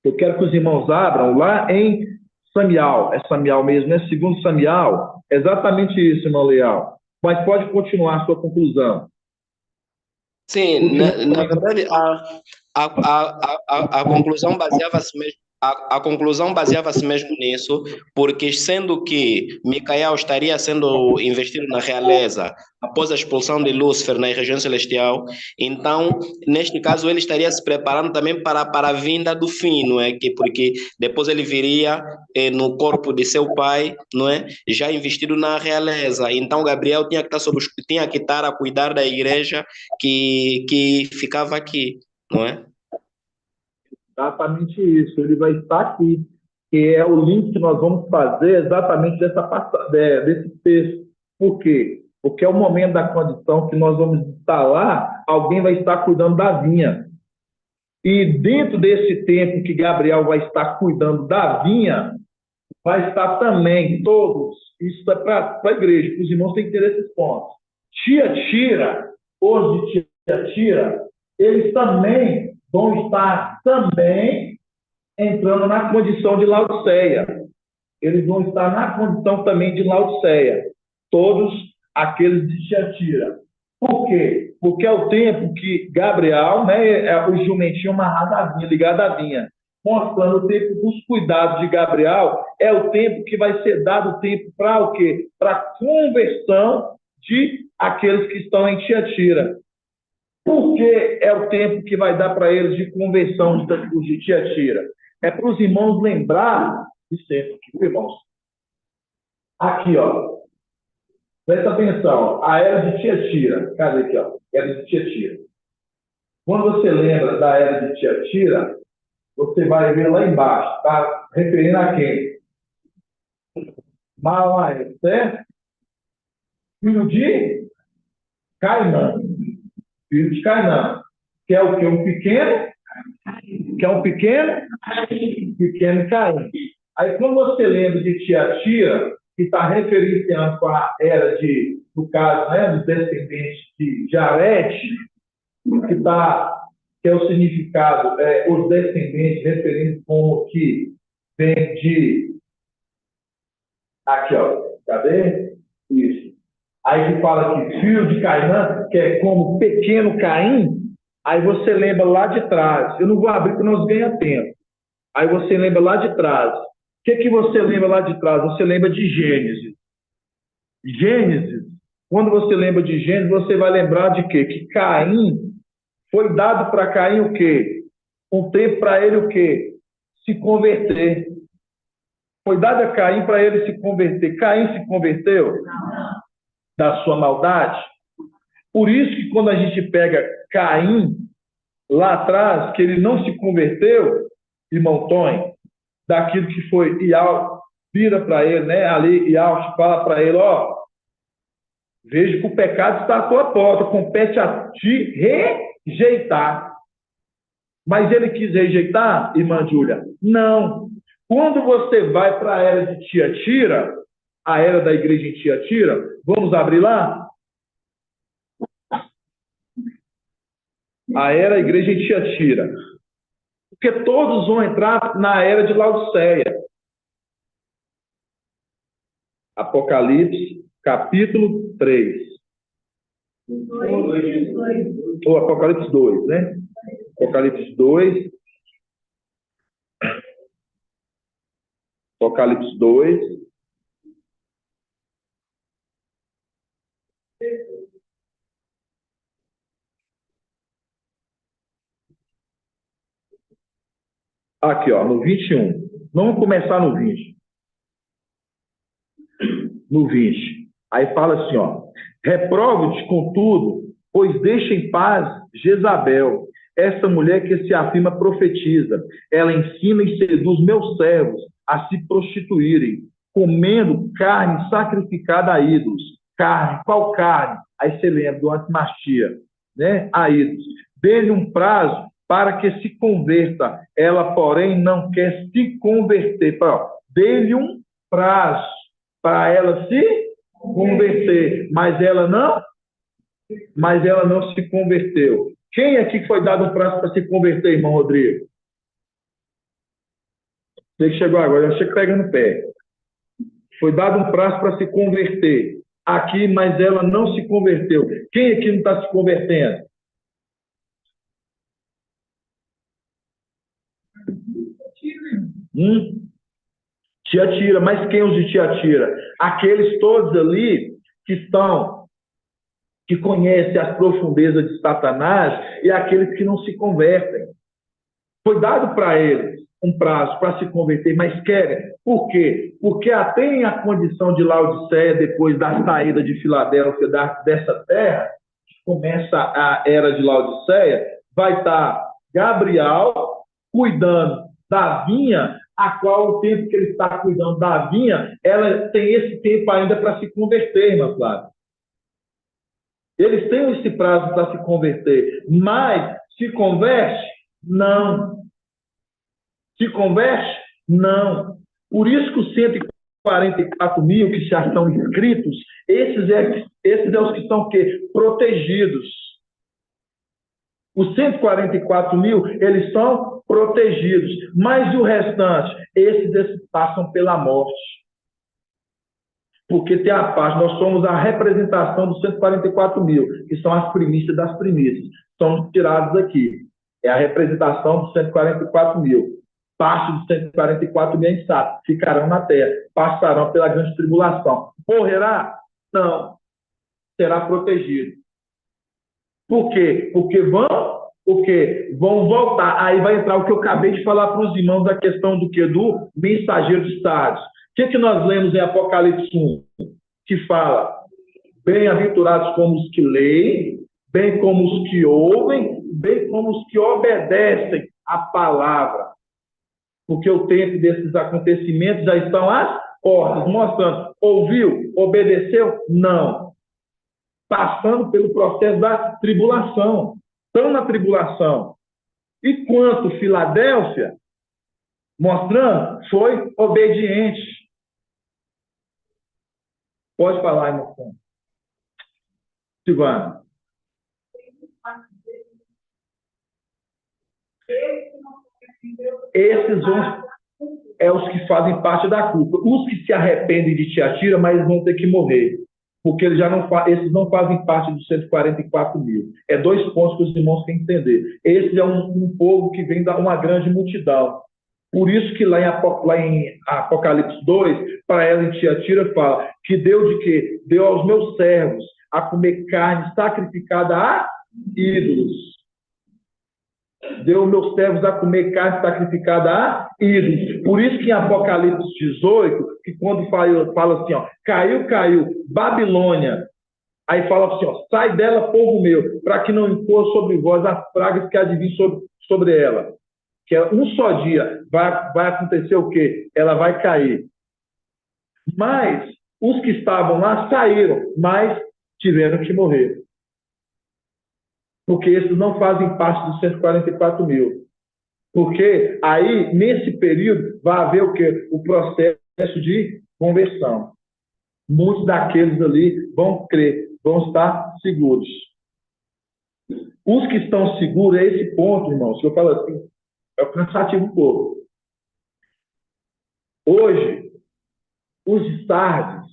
eu quero que os irmãos abram lá em Samial. É Samial mesmo, né? Segundo Samial. Exatamente isso, irmão Leal. Mas pode continuar a sua conclusão. Sim, na verdade, a conclusão baseava-se mesmo. A conclusão baseava-se mesmo nisso, porque sendo que Micael estaria sendo investido na realeza após a expulsão de Lúcifer na região celestial, então, neste caso, ele estaria se preparando também para a vinda do fim, não é? Porque depois ele viria no corpo de seu pai, não é? Já investido na realeza. Então, Gabriel tinha que estar a cuidar da igreja que ficava aqui, não é? Exatamente isso. Ele vai estar aqui, que é o link que nós vamos fazer exatamente desse texto. Por quê? Porque é o momento da condição que nós vamos estar lá, alguém vai estar cuidando da vinha. E dentro desse tempo que Gabriel vai estar cuidando da vinha, vai estar também todos, isso é para a igreja, para os irmãos têm que ter esses pontos. Tiatira, os de Tiatira, eles também vão estar também entrando na condição de Laodiceia. Eles vão estar na condição também de Laodiceia. Todos aqueles de Tiatira. Por quê? Porque é o tempo que Gabriel, né, é o jumentinho amarrado à vinha, ligado à vinha, mostrando o tempo dos cuidados de Gabriel, é o tempo que vai ser dado tempo para o quê? Para a conversão de aqueles que estão em Tiatira. Por que é o tempo que vai dar para eles de conversão de Tiatira? É para os irmãos lembrar de sempre, irmãos. Aqui, ó. Presta atenção. A era de Tiatira. Cadê aqui, ó? Era de Tiatira. Quando você lembra da era de Tiatira, você vai ver lá embaixo. Está referindo a quem? Malaé, certo? Filho de Cainã. Filho de Cainã. Que é o que? Um pequeno? Que é um pequeno? Pequeno Caim. Aí, quando você lembra de Tiatira, que está referenciando com a era no caso, né, dos descendentes de Jared, que é o significado, os descendentes, referindo como que vem de. Aqui, ó. Cadê? Isso. Aí que fala que filho de Cainã, que é como pequeno Caim, aí você lembra lá de trás. Eu não vou abrir para nós ganhar tempo. Aí você lembra lá de trás. O que você lembra lá de trás? Você lembra de Gênesis. Gênesis, quando você lembra de Gênesis, você vai lembrar de quê? Que Caim, foi dado para Caim o quê? Um tempo para ele o quê? Se converter. Foi dado a Caim para ele se converter. Caim se converteu? Não. Da sua maldade? Por isso que quando a gente pega Caim, lá atrás, que ele não se converteu, irmão Tony, daquilo que foi Ial, vira para ele, né? Ali Ial fala para ele, ó, vejo que o pecado está à tua porta, compete a ti rejeitar. Mas ele quis rejeitar, irmã Júlia? Não. Quando você vai para a era de Tiatira, a era da igreja em Tiatira, vamos abrir lá? A era da igreja em Tiatira. Porque todos vão entrar na era de Laodiceia. Apocalipse, capítulo 3. Ou Apocalipse 2, né? Apocalipse 2. Apocalipse 2. Aqui, ó, no 21. Vamos começar no 20. No 20. Aí fala assim, ó. Reprovo-te, contudo, pois deixa em paz Jezabel, essa mulher que se afirma profetiza. Ela ensina e seduz meus servos a se prostituírem, comendo carne sacrificada a ídolos. Carne, qual carne? Aí você lembra do antimachia, né? A ídolos. Dê-lhe um prazo para que se converta. Ela, porém, não quer se converter. Dê-lhe um prazo para ela se converter, mas ela não se converteu. Quem aqui foi dado um prazo para se converter, irmão Rodrigo? Você que chegou agora, já chega pegando o pé. Foi dado um prazo para se converter aqui, mas ela não se converteu. Quem aqui não está se convertendo? Tiatira, mas quem os de Tiatira? Aqueles todos ali que conhecem as profundezas de Satanás e aqueles que não se convertem. Foi dado para eles um prazo para se converter, mas querem. Por quê? Porque até em a condição de Laodiceia, depois da saída de Filadélfia dessa terra, que começa a era de Laodiceia, vai estar Gabriel cuidando da vinha, a qual o tempo que ele está cuidando da vinha, ela tem esse tempo ainda para se converter, irmã Flávia. Eles têm esse prazo para se converter, mas se converte? Não. Se converte? Não. Por isso que os 144 mil que já estão inscritos, esses é os que estão o quê? Protegidos. Os 144 mil, eles são protegidos. Mas e o restante? Esses passam pela morte. Porque tem a parte, nós somos a representação dos 144 mil, que são as primícias das primícias. Somos tirados aqui. É a representação dos 144 mil. Parte dos 144 mil, a gente sabe, ficarão na terra, passarão pela grande tribulação. Morrerá? Não. Será protegido. Por quê? Porque vão voltar. Aí vai entrar o que eu acabei de falar para os irmãos da questão do quê? Do mensageiro de estados. O que nós lemos em Apocalipse 1? Que fala, bem-aventurados como os que leem, bem como os que ouvem, bem como os que obedecem a palavra. Porque o tempo desses acontecimentos já estão às portas, mostrando, ouviu, obedeceu? Não. Passando pelo processo da tribulação. Estão na tribulação. E quanto Filadélfia, mostrando, foi obediente. Pode falar, irmão. Silvana. Esses os que fazem parte da culpa. Os que se arrependem de Tiatira, mas vão ter que morrer. Porque esses não fazem parte dos 144 mil. É 2 pontos que os irmãos têm que entender. Esse é um povo que vem da uma grande multidão. Por isso que lá em Apocalipse 2, para ela em Tiatira fala que deu de quê? Deu aos meus servos a comer carne sacrificada a ídolos. Deu aos meus servos a comer carne sacrificada a ídolos. Por isso que em Apocalipse 18, que quando fala assim, ó, caiu, Babilônia. Aí fala assim, ó, sai dela, povo meu, para que não incorra sobre vós as pragas que há de vir sobre ela. Que é um só dia, vai acontecer o quê? Ela vai cair. Mas os que estavam lá saíram, mas tiveram que morrer. Porque esses não fazem parte dos 144 mil. Porque aí, nesse período, vai haver o quê? O processo de conversão. Muitos daqueles ali vão crer, vão estar seguros. Os que estão seguros, é esse ponto, irmãos, que eu falo assim, é o cansativo um pouco. Hoje, os estardes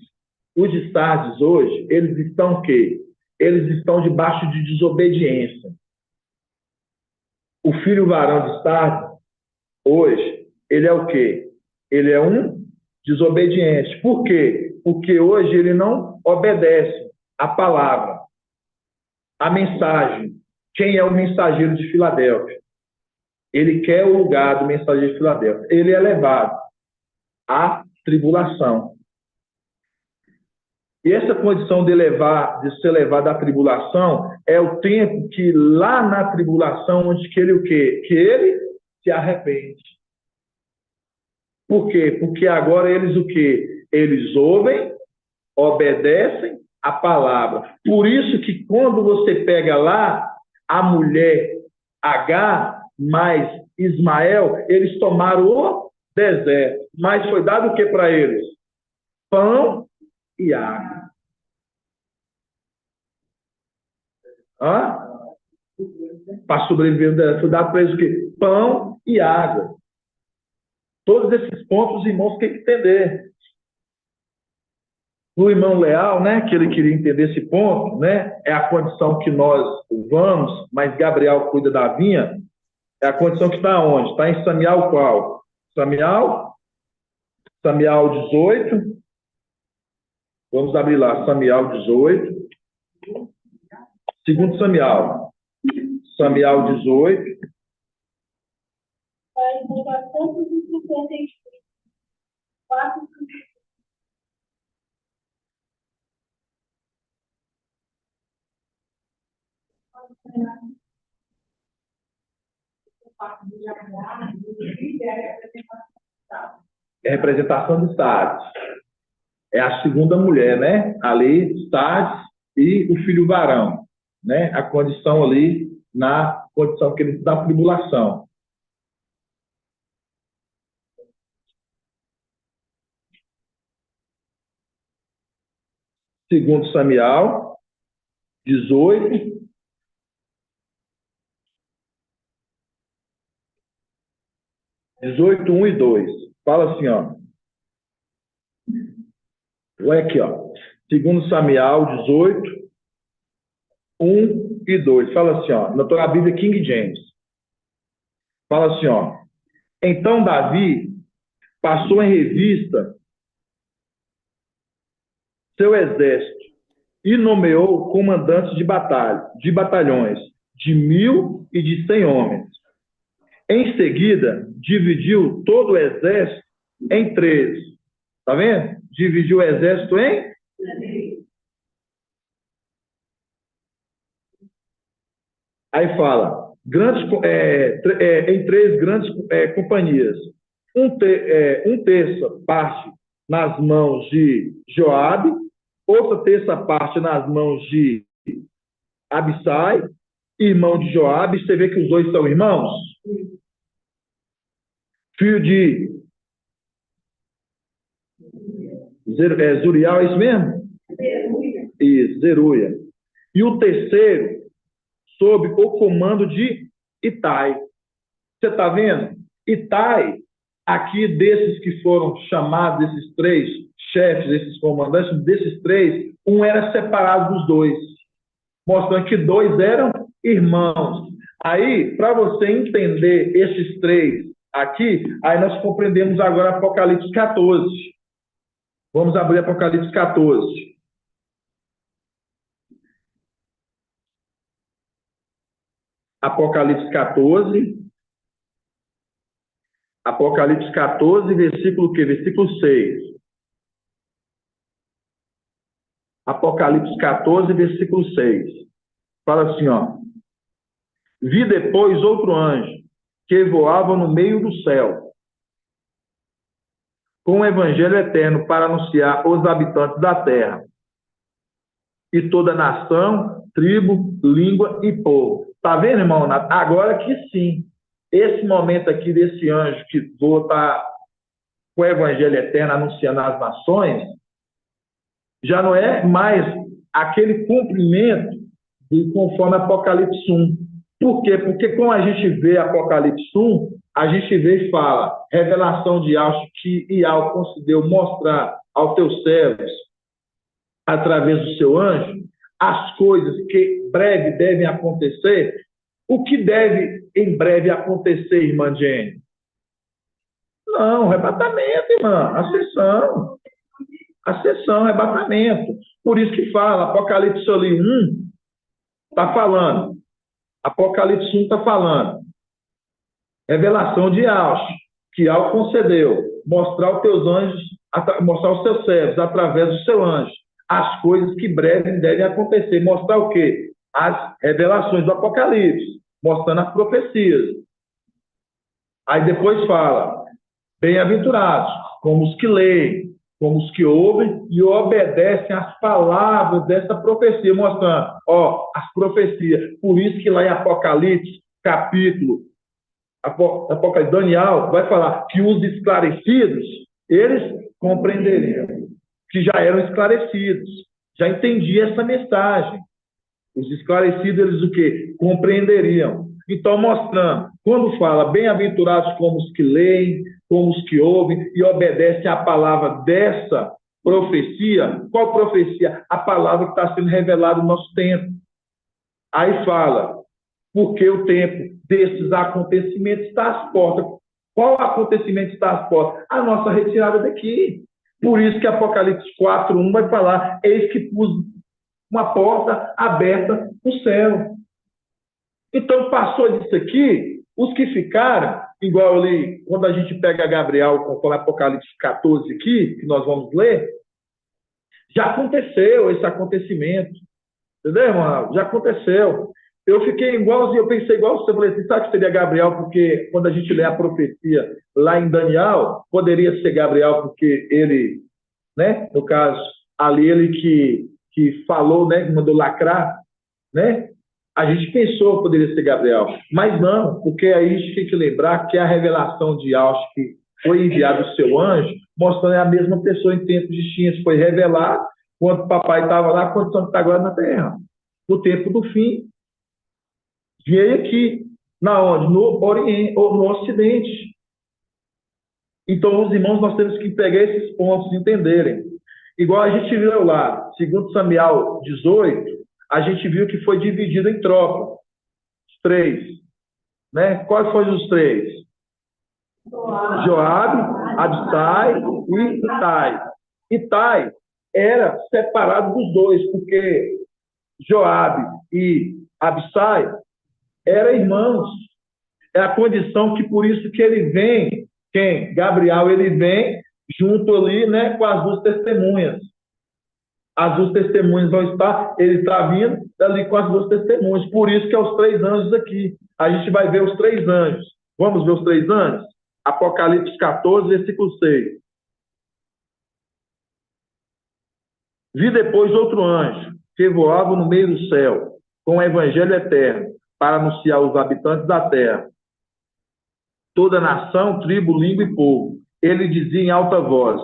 hoje, eles estão o quê? Eles estão debaixo de desobediência. O filho varão de estardes, hoje, ele é o quê? Ele é um desobediente. Por quê? Porque hoje ele não obedece a palavra, a mensagem. Quem é o mensageiro de Filadélfia? Ele quer o lugar do mensageiro de Filadélfia. Ele é levado à tribulação. E essa condição de ser levado à tribulação é o tempo que lá na tribulação, onde que ele o quê? Que ele se arrepende. Por quê? Porque agora eles o quê? Eles ouvem, obedecem a palavra. Por isso que quando você pega lá a mulher H mais Ismael, eles tomaram o deserto. Mas foi dado o que para eles? Pão e água. Para sobreviver, foi dado para eles o quê? Pão e água. Todos esses pontos os irmãos têm que entender. O irmão Leal, né, que ele queria entender esse ponto, né, é a condição que nós vamos, mas Gabriel cuida da vinha, é a condição que está onde? Está em Samuel qual? Samuel 18. Vamos abrir lá, Samuel 18. Segundo Samuel 18. É representação de Sardes. É a segunda mulher, né? Ali, Sardes e o filho varão, né? A condição ali, na condição que ele da tribulação. Segundo Samuel 18. (18, 1 e 2). Fala assim, ó. Olha aqui, ó. Segundo Samuel 18, 1 e 2. Fala assim, ó. Na Bíblia King James. Fala assim, ó. Então Davi passou em revista seu exército e nomeou comandantes de batalhões, de 1.000 e de 100 homens. Em seguida, dividiu todo o exército em 3. Está vendo? Dividiu o exército em 3. Aí fala, em 3 grandes companhias. Um terço parte nas mãos de Joabe, outra terça parte nas mãos de Abissai, irmão de Joabe. Você vê que os dois são irmãos? Filho de Zuriel, é isso mesmo? Isso, Zeruia. E o terceiro, sob o comando de Itai. Você está vendo? Itai, aqui desses que foram chamados, desses 3 chefes, desses comandantes, desses 3, um era separado dos 2, mostrando que 2 eram irmãos. Aí, para você entender esses 3 aqui, aí nós compreendemos agora Apocalipse 14. Vamos abrir Apocalipse 14. Apocalipse 14. Apocalipse 14, versículo quê? Versículo 6. Apocalipse 14, versículo 6. Fala assim, ó. Vi depois outro anjo que voava no meio do céu, com o evangelho eterno para anunciar aos habitantes da terra, e toda nação, tribo, língua e povo. Tá vendo, irmão? Agora que sim, esse momento aqui desse anjo que voa estar com o evangelho eterno anunciando às nações, já não é mais aquele cumprimento conforme Apocalipse 1. Por quê? Porque quando a gente vê Apocalipse 1, a gente vê e fala, revelação de Yahweh que Yahweh concedeu mostrar aos teus servos, através do seu anjo, as coisas que breve devem acontecer. O que deve em breve acontecer, irmã Jenny? Não, arrebatamento, irmã, ascensão, arrebatamento. Por isso que fala, Apocalipse ali 1 está falando. Apocalipse 1 está falando. Revelação de Yahshua, que Yahweh concedeu, mostrar aos teus anjos, mostrar aos seus servos, através do seu anjo, as coisas que breve devem acontecer. Mostrar o quê? As revelações do Apocalipse, mostrando as profecias. Aí depois fala, bem-aventurados, como os que leem, como os que ouvem e obedecem às palavras dessa profecia, mostrando, as profecias. Por isso que lá em Apocalipse, capítulo Apocalipse, Daniel vai falar que os esclarecidos, eles compreenderiam, que já eram esclarecidos, já entendiam essa mensagem. Os esclarecidos, eles o quê? Compreenderiam. Então, mostrando, quando fala bem-aventurados como os que leem, como os que ouvem e obedecem à palavra dessa profecia, qual profecia? A palavra que está sendo revelada no nosso tempo. Aí fala, porque o tempo desses acontecimentos está às portas. Qual acontecimento está às portas? A nossa retirada daqui. Por isso que Apocalipse 4:1 vai falar, eis que pus uma porta aberta no céu. Então, passou disso aqui, os que ficaram, igual ali, quando a gente pega Gabriel, conforme Apocalipse 14 aqui, que nós vamos ler, já aconteceu esse acontecimento. Entendeu, irmão? Já aconteceu. Eu fiquei igualzinho, eu pensei igual você, falei assim, sabe que seria Gabriel, porque quando a gente lê a profecia lá em Daniel, poderia ser Gabriel, porque ele, né, no caso, ali ele que falou, né, que mandou lacrar, né, a gente pensou que poderia ser Gabriel, mas não, porque aí a gente tem que lembrar que a revelação de Yahshua que foi enviado o seu anjo, mostrando a mesma pessoa em tempos distintos, foi revelado quando o papai estava lá, quando o santo está agora na terra. No tempo do fim, veio aqui, na onde? No Oriente, ou no Ocidente. Então, os irmãos, nós temos que pegar esses pontos e entenderem. Igual a gente viu lá, segundo Samuel 18, a gente viu que foi dividido em tropas. Os três. Né? Quais foram os três? Joabe, Abisai e Itai. Itai era separado dos dois, porque Joabe e Abisai eram irmãos. É a condição que por isso que ele vem, quem? Gabriel, ele vem junto ali, né, com as duas testemunhas. As duas testemunhas vão estar, ele está vindo ali com as duas testemunhas. Por isso que é os três anjos aqui. A gente vai ver os três anjos. Vamos ver os três anjos? Apocalipse 14, versículo 6. Vi depois outro anjo, que voava no meio do céu, com o evangelho eterno, para anunciar aos habitantes da terra, toda nação, tribo, língua e povo. Ele dizia em alta voz,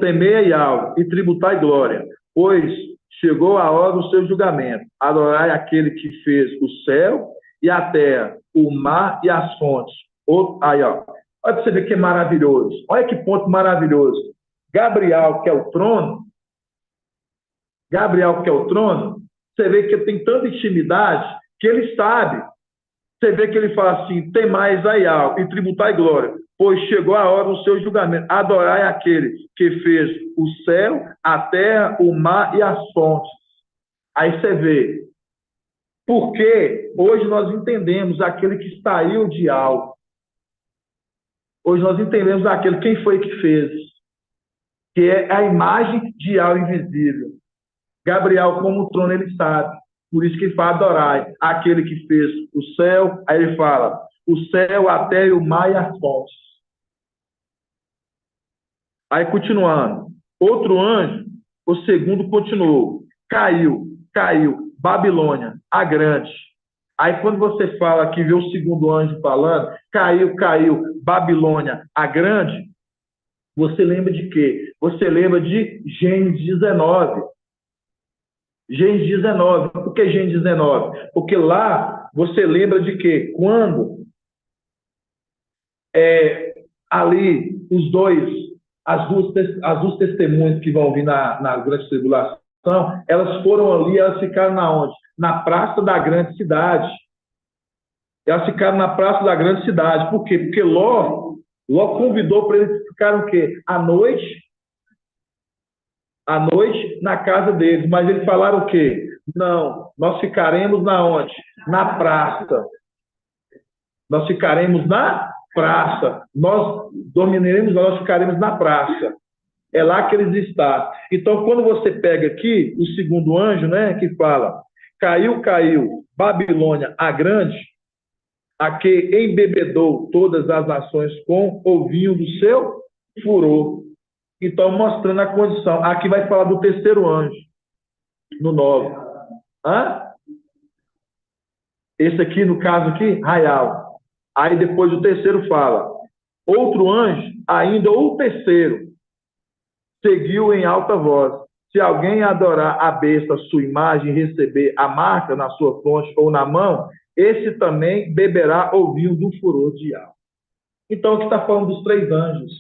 temei a Yahweh e tributai glória, pois chegou a hora do seu julgamento. Adorai aquele que fez o céu e a terra, o mar e as fontes. Aí, ó. Olha para você ver que é maravilhoso. Olha que ponto maravilhoso. Gabriel, que é o trono, você vê que ele tem tanta intimidade que ele sabe. Você vê que ele fala assim, temais a Yahweh e tributai glória, pois chegou a hora do seu julgamento. Adorai aquele que fez o céu, a terra, o mar e as fontes. Aí você vê. Porque hoje nós entendemos aquele que saiu de Yahweh. Hoje nós entendemos aquele, quem foi que fez. Que é a imagem de Yahweh invisível. Gabriel, como o trono, ele sabe. Por isso que ele fala, adorai aquele que fez o céu. Aí ele fala, o céu, a terra, o mar e as fontes. Aí, continuando. Outro anjo, o segundo continuou. Caiu, Babilônia, a grande. Aí, quando você fala que vê o segundo anjo falando, caiu, Babilônia, a grande, você lembra de quê? Você lembra de Gênesis 19. Gênesis 19. Por que Gênesis 19? Porque lá você lembra de quê? Quando ali os dois, as duas testemunhas que vão vir na grande tribulação, elas foram ali, elas ficaram na onde? Na praça da grande cidade. Elas ficaram na praça da grande cidade. Por quê? Porque Ló convidou para eles ficarem o quê? À noite na casa deles. Mas eles falaram o quê? Não, nós ficaremos na onde? Na praça. Nós ficaremos na praça. Nós dominaremos, nós ficaremos na praça. É lá que eles estão. Então, quando você pega aqui o segundo anjo, né, que fala: caiu, caiu, Babilônia a grande, a que embebedou todas as nações com o vinho do seu furor. Então, mostrando a condição. Aqui vai falar do terceiro anjo, no 9. Hã? Esse aqui, no caso aqui, Raial. Aí depois o terceiro fala: outro anjo, ainda o terceiro, seguiu em alta voz: se alguém adorar a besta, sua imagem, e receber a marca na sua fronte ou na mão, esse também beberá o vinho do furor de Yahweh. Então, aqui está falando dos três anjos,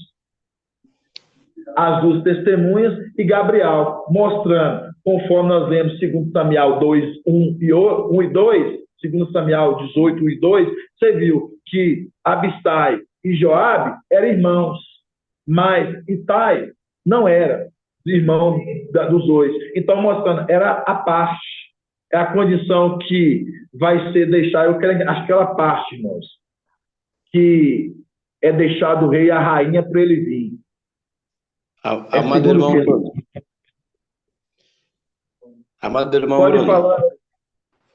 as duas testemunhas e Gabriel, mostrando, conforme nós lemos 2 Samuel 2, 1 e 2, 2 Samuel 18, 1 e 2, você viu que Abisai e Joabe eram irmãos, mas Itai não era irmão dos dois. Então, mostrando, era a parte, é a condição que vai ser deixada, eu quero aquela parte, irmãos, que é deixado o rei e a rainha para ele vir. Amado irmão Bruno. Amado irmão Pode Bruno. falar.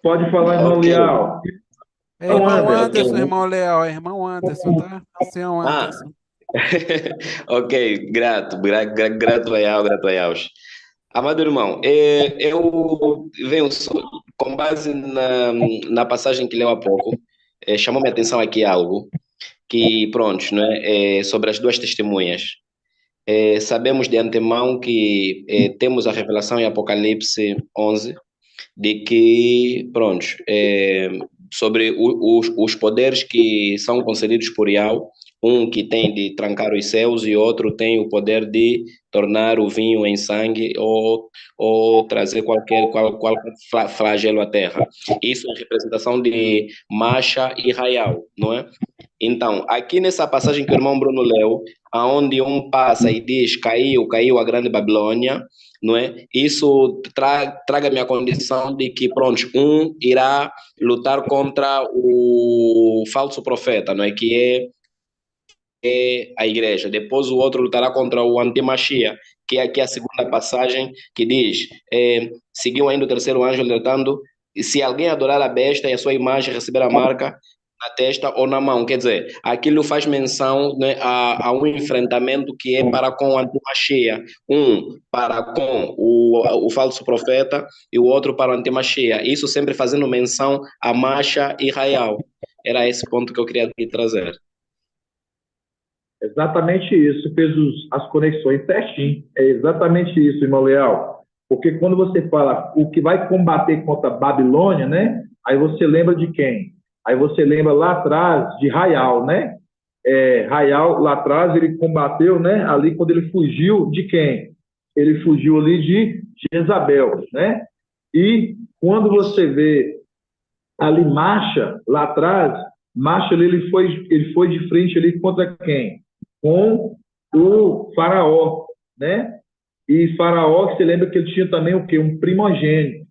Pode falar, irmão Ok. Leal. É irmão Ok, Anderson, ok. irmão Leal, é irmão Anderson, tá? Assim é o Anderson. Ok, grato a Deus. Amado irmão, eu venho com base na passagem que leu há pouco, chamou minha atenção aqui algo que, pronto, né, sobre as duas testemunhas. Sabemos de antemão que temos a revelação em Apocalipse 11, de que, pronto, sobre os poderes que são concedidos por Yahweh, um que tem de trancar os céus e outro tem o poder de tornar o vinho em sangue ou trazer qualquer flagelo à terra. Isso é representação de Masha e Raial, não é? Então, aqui nessa passagem que o irmão Bruno leu, aonde um passa e diz, caiu a grande Babilônia, não é? Isso traga-me a condição de que, pronto, um irá lutar contra o falso profeta, não é? Que é a igreja. Depois o outro lutará contra o antimachia, que é aqui a segunda passagem que diz, seguiu ainda o terceiro anjo alertando, se alguém adorar a besta e a sua imagem receber a marca na testa ou na mão, quer dizer, aquilo faz menção, né, a um enfrentamento que é para com o antimachia, um para com o falso profeta e o outro para o antimachia, isso sempre fazendo menção a Masha e Raial. Era esse ponto que eu queria aqui trazer. Exatamente isso, fez as conexões certinho. É exatamente isso, irmão Leal. Porque quando você fala o que vai combater contra a Babilônia, né? Aí você lembra de quem? Aí você lembra lá atrás de Raial, né? Raial, lá atrás, ele combateu, né? Ali quando ele fugiu de quem? Ele fugiu ali de Jezabel, né? E quando você vê ali Marcha, lá atrás, Marcha ele foi de frente ali contra quem? Com o faraó, né? E faraó, que você lembra que ele tinha também o quê? Um primogênito,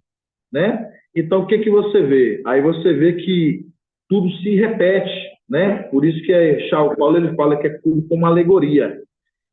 né? Então, o que que você vê? Aí você vê que tudo se repete, né? Por isso que Charles Paulo ele fala que é tudo como alegoria.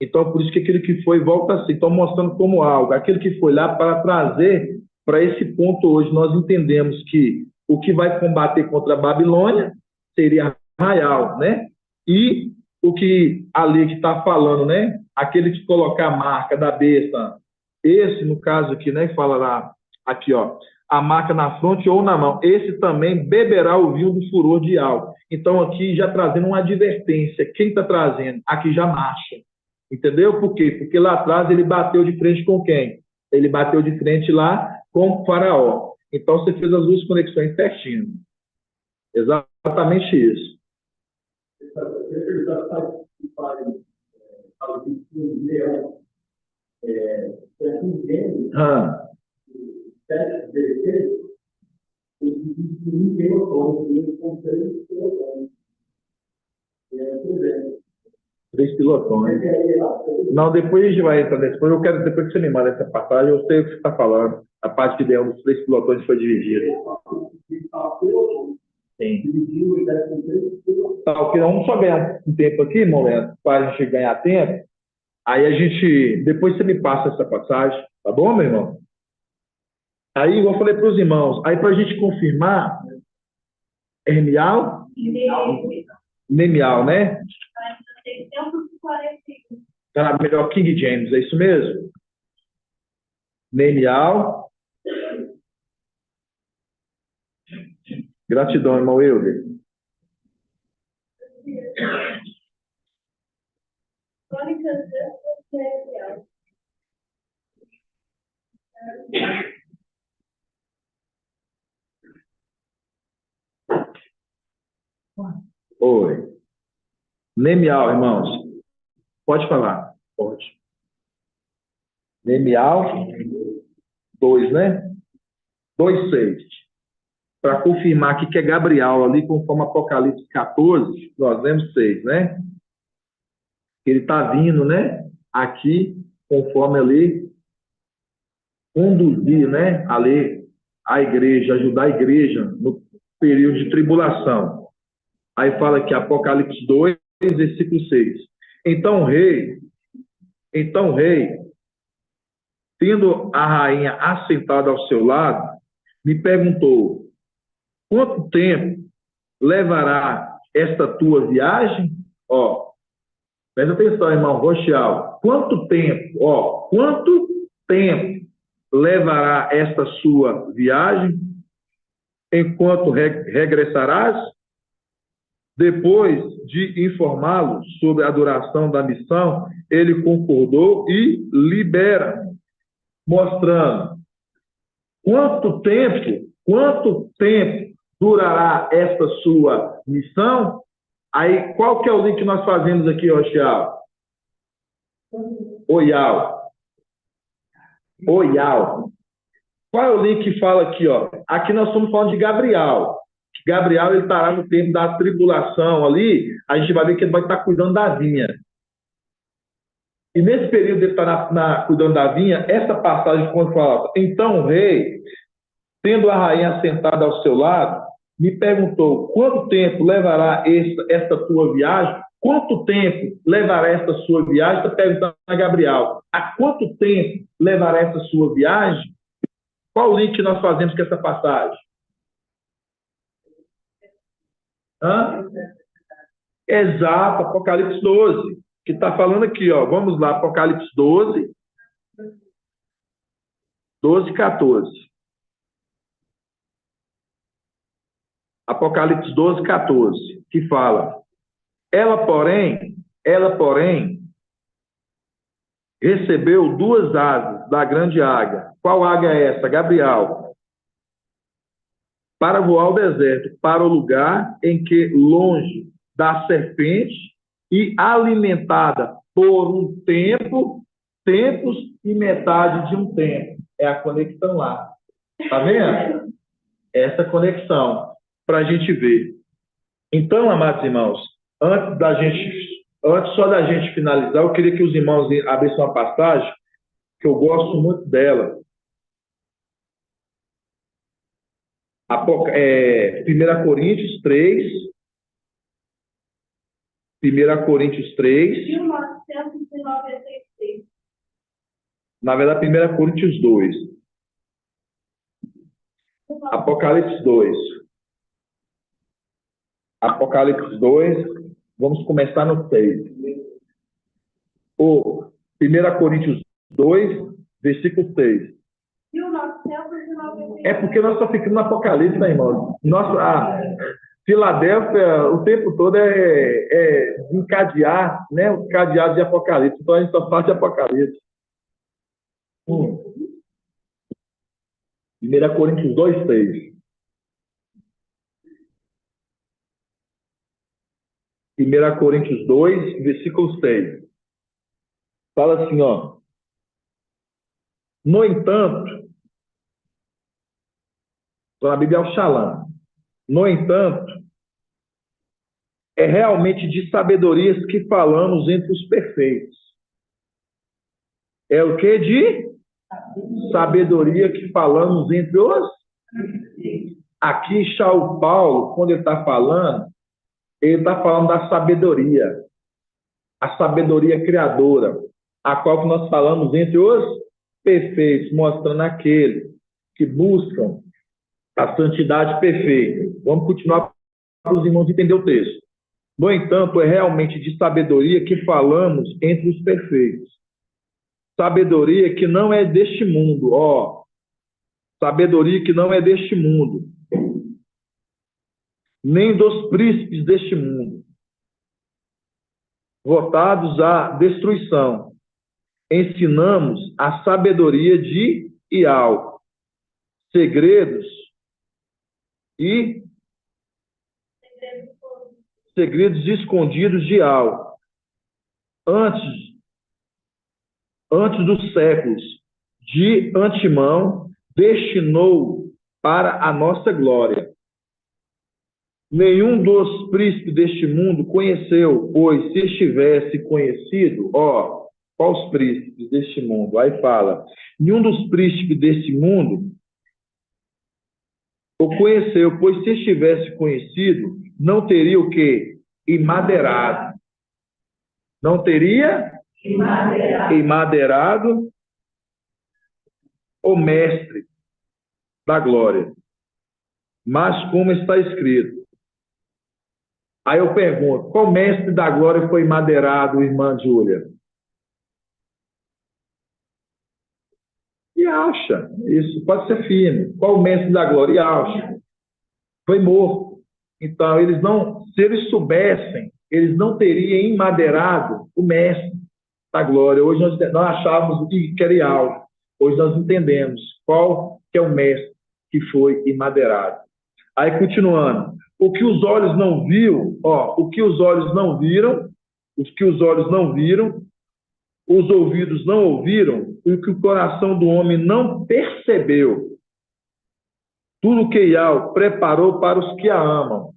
Então, por isso que aquele que foi volta assim. Então, mostrando como algo. Aquele que foi lá para trazer para esse ponto hoje, nós entendemos que o que vai combater contra a Babilônia seria Arraial, né? E o que ali que está falando, né? Aquele que colocar a marca da besta, esse, no caso aqui, né? Fala lá, aqui, ó, a marca na fronte ou na mão, esse também beberá o vinho do furor de Yahweh. Então, aqui já trazendo uma advertência. Quem está trazendo? Aqui já marcha. Entendeu? Por quê? Porque lá atrás ele bateu de frente com quem? Ele bateu de frente lá com o faraó. Então você fez as duas conexões certinho. Exatamente isso. Ah. 3 pilotões. Não, depois a gente vai entrar nesse. Depois eu quero, depois que você me manda essa passagem, eu sei o que você está falando. A parte que deu dos 3 pilotões foi dividida. Sim. Tá, ok, vamos só ganhar um tempo aqui, momento, para a gente ganhar tempo. Aí a gente, depois você me passa essa passagem, tá bom, meu irmão? Aí, igual eu falei para os irmãos, aí para a gente confirmar, Hermial? Nemial, né? Tá, melhor King James, é isso mesmo? Nemial. Gratidão, irmão Euler. Oi. Nemial, irmãos. Pode falar. Pode. Nemial 2, né? 2:6. Para confirmar aqui que é Gabriel, ali conforme Apocalipse 14, nós vemos 6, né? Ele está vindo, né? Aqui, conforme ali, conduzir, né? Ali, a igreja, ajudar a igreja no período de tribulação. Aí fala aqui, Apocalipse 2, versículo 6. Então, o rei, tendo a rainha assentada ao seu lado, me perguntou: quanto tempo levará esta tua viagem? Ó, presta atenção, irmão Rochal. Quanto tempo levará esta sua viagem? Enquanto regressarás? Depois de informá-lo sobre a duração da missão, ele concordou e libera, mostrando quanto tempo durará esta sua missão. Aí, qual que é o link que nós fazemos aqui, Rochal? Oyal. Qual é o link que fala aqui, ó? Aqui nós estamos falando de Gabriel. Gabriel, ele estará no tempo da tribulação ali, a gente vai ver que ele vai estar cuidando da vinha. E nesse período ele está cuidando da vinha, essa passagem quando fala, então o rei, tendo a rainha sentada ao seu lado, me perguntou, quanto tempo levará esta tua viagem? Quanto tempo levará esta sua viagem? Está perguntando a Gabriel. Há quanto tempo levará essa sua viagem? Qual o link que nós fazemos com essa passagem? Hã? Exato, Apocalipse 12, que está falando aqui, ó. Vamos lá, Apocalipse 12, 14. Apocalipse 12, 14, que fala: ela, porém, recebeu 2 asas da grande águia. Qual águia é essa? Gabriel. Para voar ao deserto, para o lugar em que, longe da serpente e alimentada por um tempo, tempos e metade de um tempo. É a conexão lá. Tá vendo? Essa conexão, para a gente ver. Então, amados irmãos, antes só da gente finalizar, eu queria que os irmãos abrissem uma passagem que eu gosto muito dela. 1 Coríntios 3. 1 Coríntios 3. 1996. Na verdade, 1 Coríntios 2. Apocalipse 2. Apocalipse 2. Vamos começar no 6. 1 Coríntios 2, versículo 6. 1996. É porque nós só ficamos no Apocalipse, né, irmão? A Filadélfia, o tempo todo é encadear, né? Os cadeados de Apocalipse. Então a gente só fala de Apocalipse. 1 Coríntios 2, 6. 1 Coríntios 2, versículo 6. Fala assim, ó. No entanto, a Bíblia é o Shalom. No entanto, é realmente de sabedorias que falamos entre os perfeitos. É o que de sabedoria que falamos entre os... Aqui, São Paulo, quando ele está falando da sabedoria. A sabedoria criadora, a qual que nós falamos entre os perfeitos, mostrando aqueles que buscam a santidade perfeita. Vamos continuar para os irmãos entender o texto. No entanto, é realmente de sabedoria que falamos entre os perfeitos. Sabedoria que não é deste mundo, ó. Sabedoria que não é deste mundo, nem dos príncipes deste mundo, votados à destruição. Ensinamos a sabedoria de Ial, segredos escondidos de Ial, antes dos séculos, de antemão, destinou para a nossa glória. Nenhum dos príncipes deste mundo conheceu, pois se estivesse conhecido, ó, quais príncipes deste mundo? Aí fala, nenhum dos príncipes deste mundo o conheceu, pois se estivesse conhecido, não teria o quê? Imadeirado. Não teria imadeirado o mestre da glória. Mas como está escrito. Aí eu pergunto, qual mestre da glória foi imadeirado, irmã Júlia? Yahshua. Isso pode ser firme. Qual o mestre da glória? Yahshua. Foi morto. Então, se eles soubessem, eles não teriam imadeirado o mestre da glória. Hoje nós achávamos que era Yahshua. Hoje nós entendemos qual que é o mestre que foi imadeirado. Aí, continuando. O que os olhos não viram, o que os olhos não viram, os ouvidos não ouviram, e o que o coração do homem não percebeu. Tudo que Yahweh preparou para os que a amam.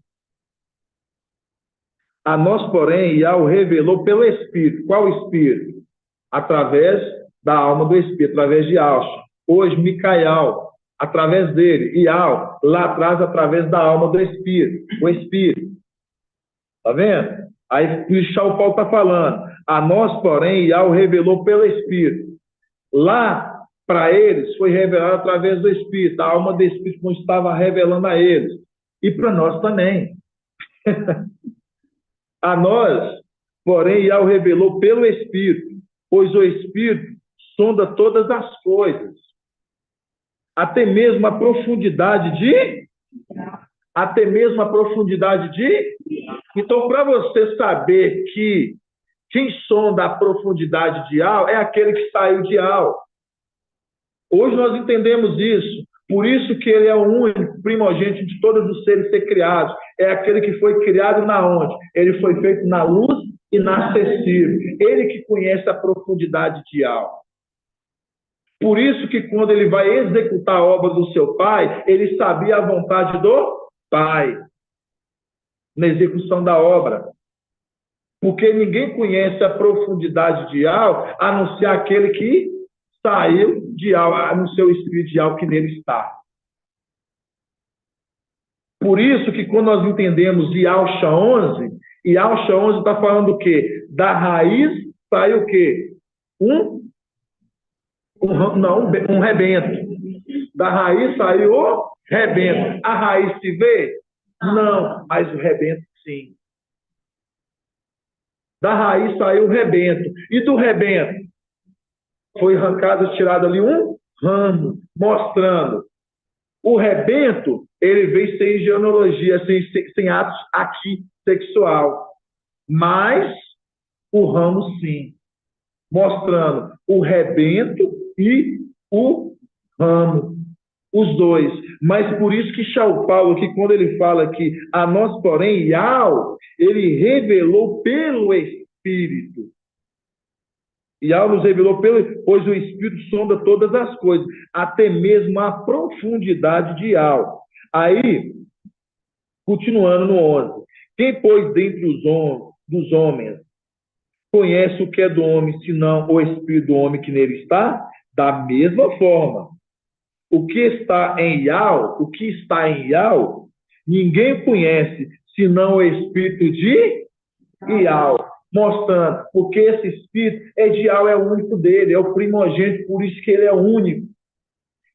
A nós, porém, Yahweh revelou pelo Espírito. Qual Espírito? Através da alma do Espírito, através de Yahshua. Hoje, Micael, através dele. E Yahweh, lá atrás, através da alma do Espírito. O Espírito. Está vendo? Aí o Paulo está falando. A nós, porém, Yahweh revelou pelo Espírito. Lá, para eles, foi revelado através do Espírito. A alma do Espírito não estava revelando a eles. E para nós também. A nós, porém, Yahweh revelou pelo Espírito. Pois o Espírito sonda todas as coisas. Até mesmo a profundidade de... Então, para você saber que quem sonda a profundidade de Yahweh é aquele que saiu de Yahweh. Hoje nós entendemos isso. Por isso que ele é o único primogênito de todos os seres ser criados. É aquele que foi criado na onde? Ele foi feito na luz inacessível. Ele que conhece a profundidade de Yahweh. Por isso que quando ele vai executar a obra do seu pai, ele sabia a vontade do pai na execução da obra. Porque ninguém conhece a profundidade de Yahweh, a não ser aquele que saiu de Yahweh, no seu espírito de Yahweh que nele está. Por isso que quando nós entendemos Yahshua 11, Yahshua 11 está falando o quê? Da raiz saiu o quê? Um rebento. Da raiz saiu o rebento. A raiz se vê? Não, mas o rebento sim. Da raiz saiu o rebento. E do rebento? Foi arrancado, tirado ali um ramo, mostrando. O rebento, ele veio sem genealogia, sem atos aqui sexual. Mas o ramo sim. Mostrando o rebento e o ramo. Os dois. Mas por isso que São Paulo, que quando ele fala que a nós, porém, Yahweh, ele revelou pelo Espírito. Yahweh nos revelou pois o Espírito sonda todas as coisas, até mesmo a profundidade de Yahweh. Aí, continuando no 11. Quem, pois, dentre dos homens conhece o que é do homem, senão o espírito do homem que nele está? Da mesma forma, o que está em Iau, ninguém conhece, senão o espírito de Iau. Mostrando, porque esse espírito de Iau, é o único dele, é o primogênito, por isso que ele é único.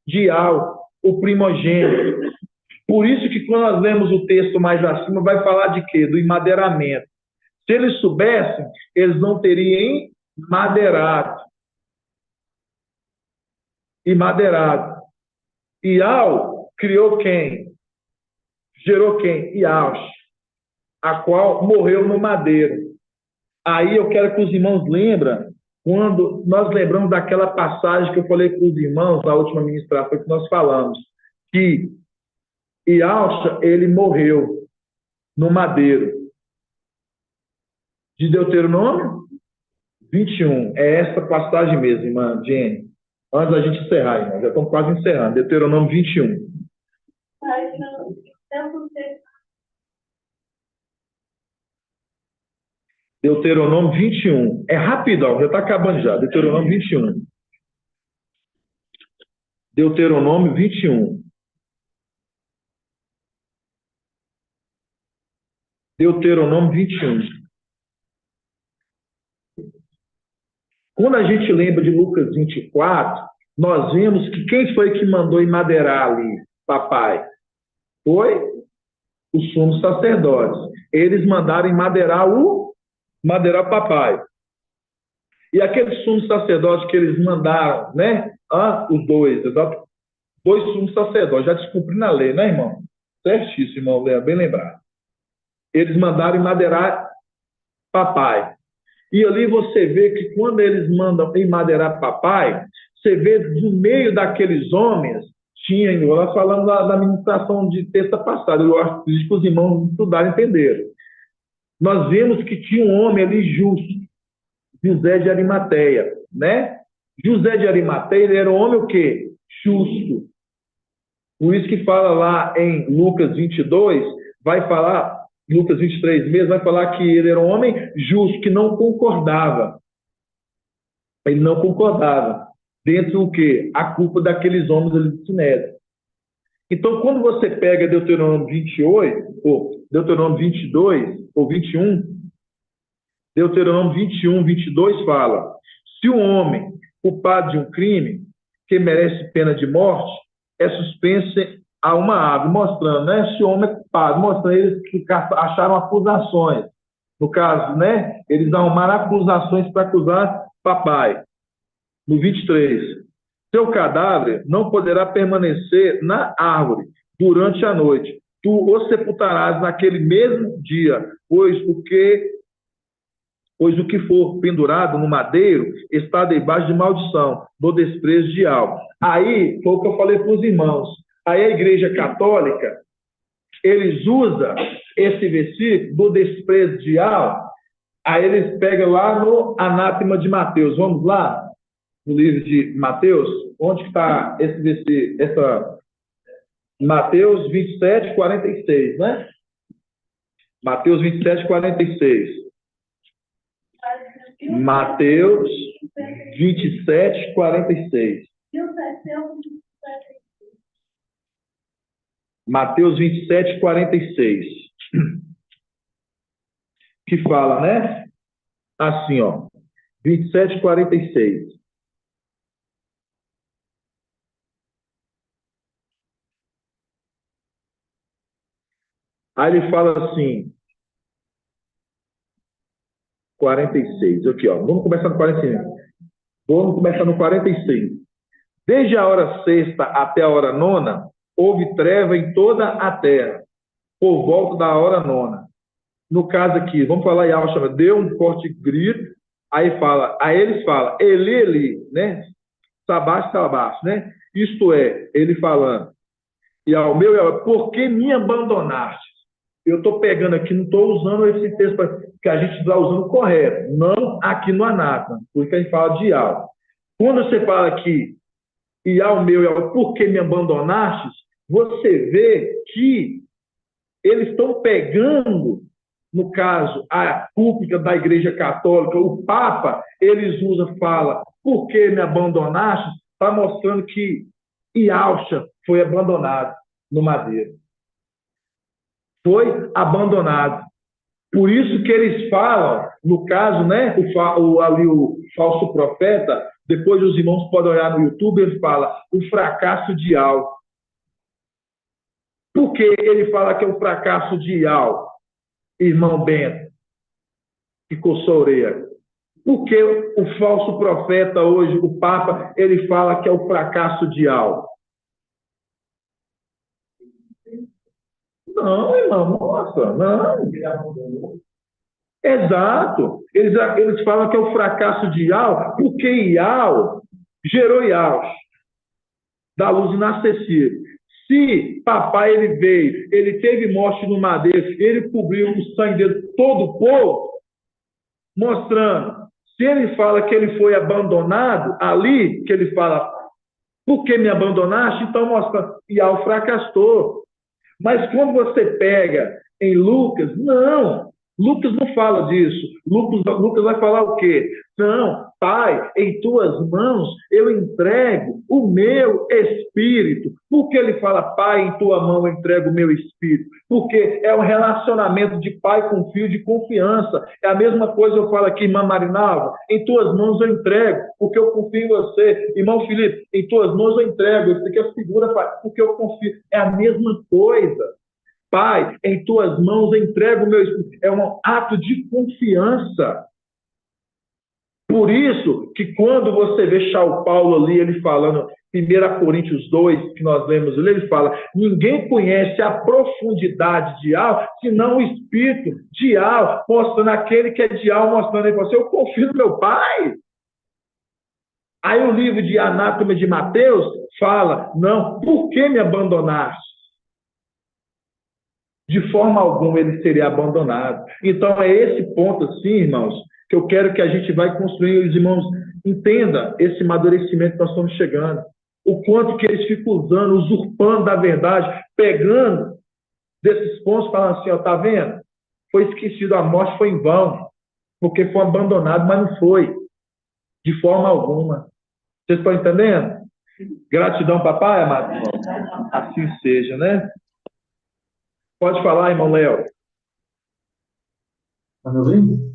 De Iau, o primogênito. Por isso que quando nós lemos o texto mais acima, vai falar de quê? Do emadeiramento. Se eles soubessem, eles não teriam madeirado. Iau criou quem? Gerou quem? Iaush, a qual morreu no madeiro. Aí eu quero que os irmãos lembrem, quando nós lembramos daquela passagem que eu falei com os irmãos na última ministração que nós falamos, que Iaush, ele morreu no madeiro. De Deuteronômio 21. É essa passagem mesmo, irmã Jenny. Antes da gente encerrar, irmã. Já estamos quase encerrando. Deuteronômio 21. Deuteronômio 21. É rapidão, já está acabando já. Deuteronômio 21. Deuteronômio 21. Deuteronômio 21. Quando a gente lembra de Lucas 24, nós vemos que quem foi que mandou emadeirar ali, papai? Foi os sumos sacerdotes. Eles mandaram emadeirar o papai. E aqueles sumos sacerdotes que eles mandaram, né? Os dois sumos sacerdotes, já descumprindo a lei, né, irmão? Certíssimo, irmão, bem lembrado. Eles mandaram emadeirar papai. E ali você vê que quando eles mandam emadeirar papai, você vê no meio daqueles homens, nós falamos da ministração de terça passada, eu acho que os irmãos estudaram e entenderam. Nós vemos que tinha um homem ali justo, José de Arimateia, né? José de Arimateia, ele era um homem o quê? Justo. Por isso que fala lá em Lucas 22, vai falar... Lucas 23 mesmo vai falar que ele era um homem justo, que não concordava. Ele não concordava. Dentro do quê? A culpa daqueles homens ali de Sinédrio. Então, quando você pega Deuteronômio 28, ou Deuteronômio 22, ou 21, Deuteronômio 21, 22 fala: se um homem culpado de um crime que merece pena de morte é suspenso a uma ave, mostrando, né, se o homem é culpado, mostrando eles que acharam acusações. No caso, né, eles arrumaram acusações para acusar papai. No 23, seu cadáver não poderá permanecer na árvore durante a noite. Tu o sepultarás naquele mesmo dia, pois o que for pendurado no madeiro está debaixo de maldição, do desprezo de algo. Aí, foi o que eu falei para os irmãos. Aí a Igreja Católica, eles usam esse versículo do desprezo de algo, aí eles pegam lá no anátema de Mateus. Vamos lá? No livro de Mateus, onde está esse versículo? Mateus 27, 46, né? Mateus 27, 46. Mateus 27, 46. Mateus 27, 46. Que fala, né? Assim, ó. 27, 46. Aí ele fala assim, 46, aqui, ó. Vamos começar no 45. Vamos começar no 46. Desde a hora sexta até a hora nona, houve treva em toda a terra, por volta da hora nona. No caso aqui, vamos falar em algo, chama, deu um forte grito, aí eles falam, Eli, Eli, né? Sabás, Sabás, né? Isto é, ele falando, e ao meu, por que me abandonaste? Eu estou pegando aqui, não estou usando esse texto que a gente está usando correto, não aqui no Anátema, porque a gente fala de Iau. Quando você fala aqui, e ao meu, por que me abandonaste? Você vê que eles estão pegando no caso, a pública da Igreja Católica, o Papa, eles usam, fala, por que me abandonaste? Está mostrando que Iaucha foi abandonado no madeiro. Foi abandonado. Por isso que eles falam, no caso, né, ali o falso profeta, depois os irmãos podem olhar no YouTube, ele fala o fracasso de Iau. Por que ele fala que é o fracasso de Iau, irmão Bento, que coçou a orelha? Porque o falso profeta hoje, o Papa, ele fala que é o fracasso de Iau. Não, irmão, nossa, não. Exato. Eles falam que é o fracasso de Iau, porque Iau gerou Iau, da luz inacessível. Se papai ele veio, ele teve morte no madeiro, ele cobriu o sangue dele todo o povo, mostrando. Se ele fala que ele foi abandonado, ali que ele fala, por que me abandonaste? Então mostra, Iau fracassou. Mas quando você pega em Lucas, não. Lucas não fala disso. Lucas vai falar o quê? Não, Pai, em tuas mãos eu entrego o meu espírito. Por que ele fala, Pai, em tua mão eu entrego o meu espírito? Porque é um relacionamento de pai com filho de confiança. É a mesma coisa eu falo aqui, irmã Marinalva, em tuas mãos eu entrego, porque eu confio em você. Irmão Felipe, em tuas mãos eu entrego. Isso aqui é figura, Pai, porque eu confio. É a mesma coisa. Pai, em tuas mãos eu entrego o meu espírito. É um ato de confiança. Por isso que quando você vê São Paulo ali, ele falando, 1 Coríntios 2, que nós lemos ali, ele fala, ninguém conhece a profundidade de alma, senão o espírito de alma, mostrando aquele que é de alma, mostrando aí você, eu confio no meu Pai. Aí o livro de Anátoma de Mateus fala, não, por que me abandonaste? De forma alguma ele seria abandonado. Então é esse ponto assim, irmãos, que eu quero que a gente vai construir, os irmãos entendam esse amadurecimento que nós estamos chegando. O quanto que eles ficam usando, usurpando da verdade, pegando desses pontos, falando assim, ó, tá vendo? Foi esquecido, a morte foi em vão, porque foi abandonado, mas não foi, de forma alguma. Vocês estão entendendo? Gratidão, papai, amado irmão. Assim seja, né? Pode falar, irmão Léo. Está me ouvindo?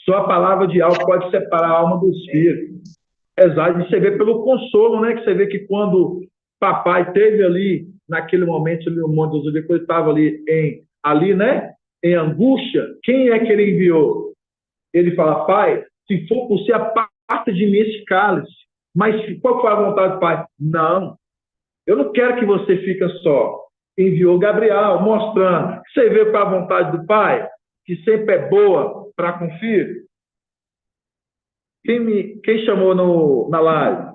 Só a palavra de algo pode separar a alma do espírito. Exato. E você vê pelo consolo, né? Que você vê que quando papai teve ali, naquele momento, ali no Monte dos Oliveiras, ele estava ali, né? Em angústia, quem é que ele enviou? Ele fala, pai, se for por ser aparta de mim esse cálice. Mas qual foi a vontade do pai? Não. Eu não quero que você fique só. Enviou Gabriel, mostrando. Você vê qual a vontade do pai? Que sempre é boa para com o filho. Quem chamou na live?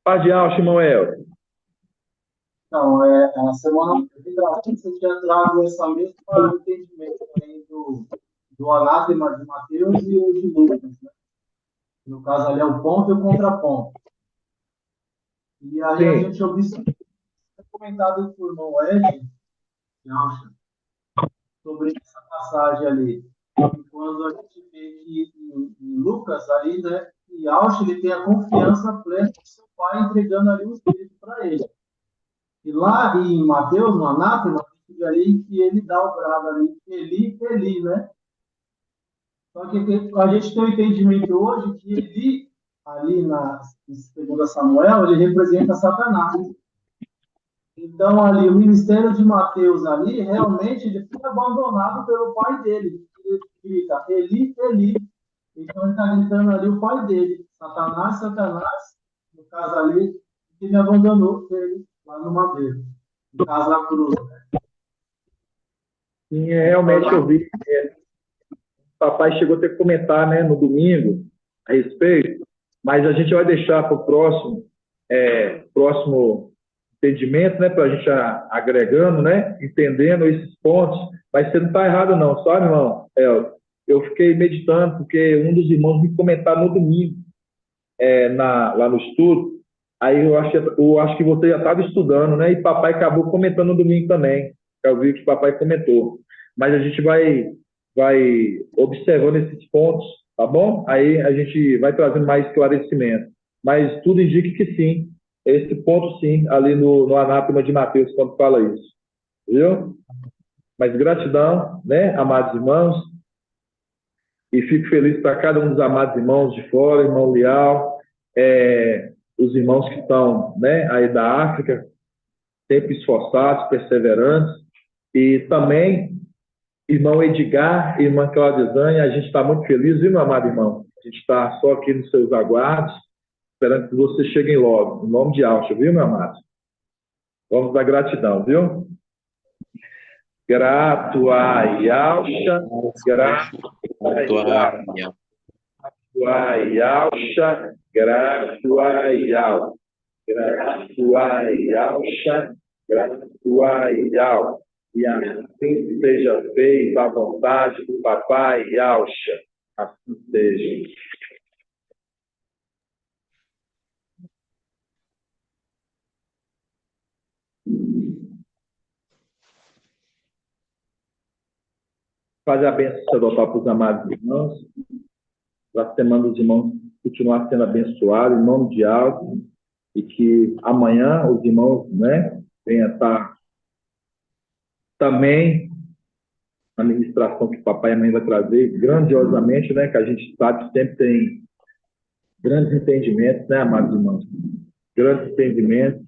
Paz de alto, irmão El. Não, a semana passada você tinha trago essa mesma entendimento aí do anátema de Mateus e o de Lucas, né? No caso ali é o ponto e o contraponto. E aí a gente observa, comentado por irmão Ed, sobre essa passagem ali. Quando a gente vê que em Lucas ali, né, e Ausch, ele tem a confiança plena do seu pai entregando ali o Espírito para ele. E lá em Mateus, no anátema, a gente vê ali que ele dá o brado ali, Eli, né? Só que a gente tem um entendimento hoje que Eli, ali em 2 Samuel, ele representa Satanás. Então, ali, o ministério de Mateus ali, realmente, ele foi abandonado pelo pai dele. Ele grita, Eli, Eli. Então, ele está gritando ali o pai dele. Satanás, no caso ali, que me abandonou ele lá no madeiro. No caso, na cruz. Sim, realmente eu vi. O papai chegou a ter que comentar, né, no domingo a respeito, mas a gente vai deixar para o próximo entendimento, né, para a gente agregando, né, entendendo esses pontos. Mas você não está errado não, sabe, irmão? Eu fiquei meditando, porque um dos irmãos me comentaram no domingo, lá no estudo, Aí eu acho que você já estava estudando, né? E papai acabou comentando no domingo também. Eu vi que papai comentou. Mas a gente vai observando esses pontos, tá bom? Aí a gente vai trazendo mais esclarecimento. Mas tudo indica que sim. Esse ponto, sim, ali no anátema de Mateus, quando fala isso. Viu? Mas gratidão, né, amados irmãos? E fico feliz para cada um dos amados irmãos de fora, irmão Leal, os irmãos que estão, né, aí da África, sempre esforçados, perseverantes, e também irmão Edgar, irmã Cláudia Zânia, a gente está muito feliz, viu, meu amado irmão? A gente está só aqui nos seus aguardos, esperando que vocês cheguem logo, em nome de Alcha, viu, meu amado? Vamos dar gratidão, viu? Grato a Alcha, grato a Yalcha, grato a Yal, grato a Yalcha, grato a Yal. E assim seja feita a vontade do papai Yalcha. Assim seja. Fazer a bênção sacerdotal para os amados irmãos, para a semana dos irmãos continuar sendo abençoados, em nome de Alto, e que amanhã os irmãos, né, venham estar também a ministração que o papai e a mãe vai trazer grandiosamente, né, que a gente sabe que sempre tem grandes entendimentos, né, amados irmãos? Grandes entendimentos,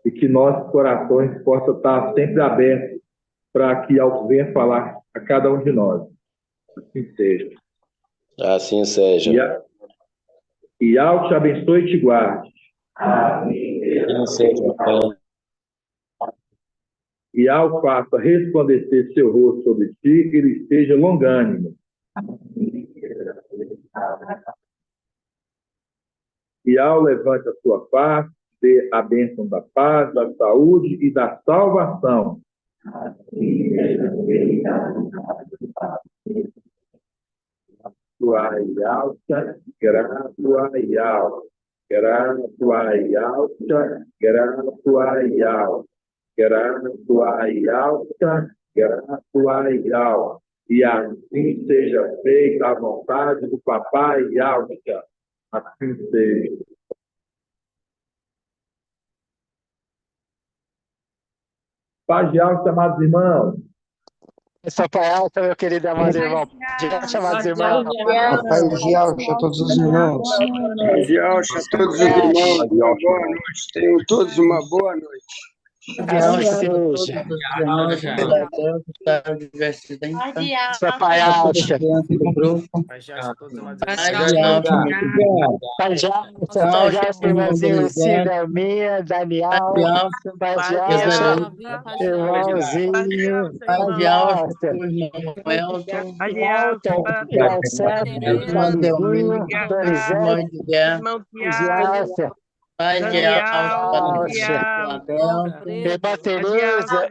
e que nossos corações possam estar sempre abertos para que Alto venha falar a cada um de nós. Assim seja. Assim seja. E Alto te abençoe e te guarde. Assim seja. E ao faça resplandecer seu rosto sobre ti, que ele esteja longânimo. E ao levante a sua face, dê a bênção da paz, da saúde e da salvação. Alta, grato a Yal, grato a Yalta, grato a Yal, grato a Yalta, grato a Yal. E assim seja feita a vontade do papai Yalta. Assim seja. Paz de Alta, amados irmãos. Papai Alta, meu querido amado irmão. Diante, amados irmãos. Papai de Alcha a todos os irmãos. Papai de Alcha a todos os irmãos. Uma boa noite. Tenham todos uma boa noite. Papai Alcha. Irmãzinho Cida, Mia, Daniel, Pai de Alcha, irmãozinho, Pai de Alcha, Pai de Alcha, irmã Tereza,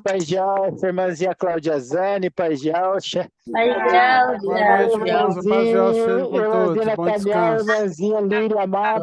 Pai de Alcha, irmãzinha Cláudia Zani, Pai de Alcha, irmãzinha Nataniel, irmãzinha Lília Mata,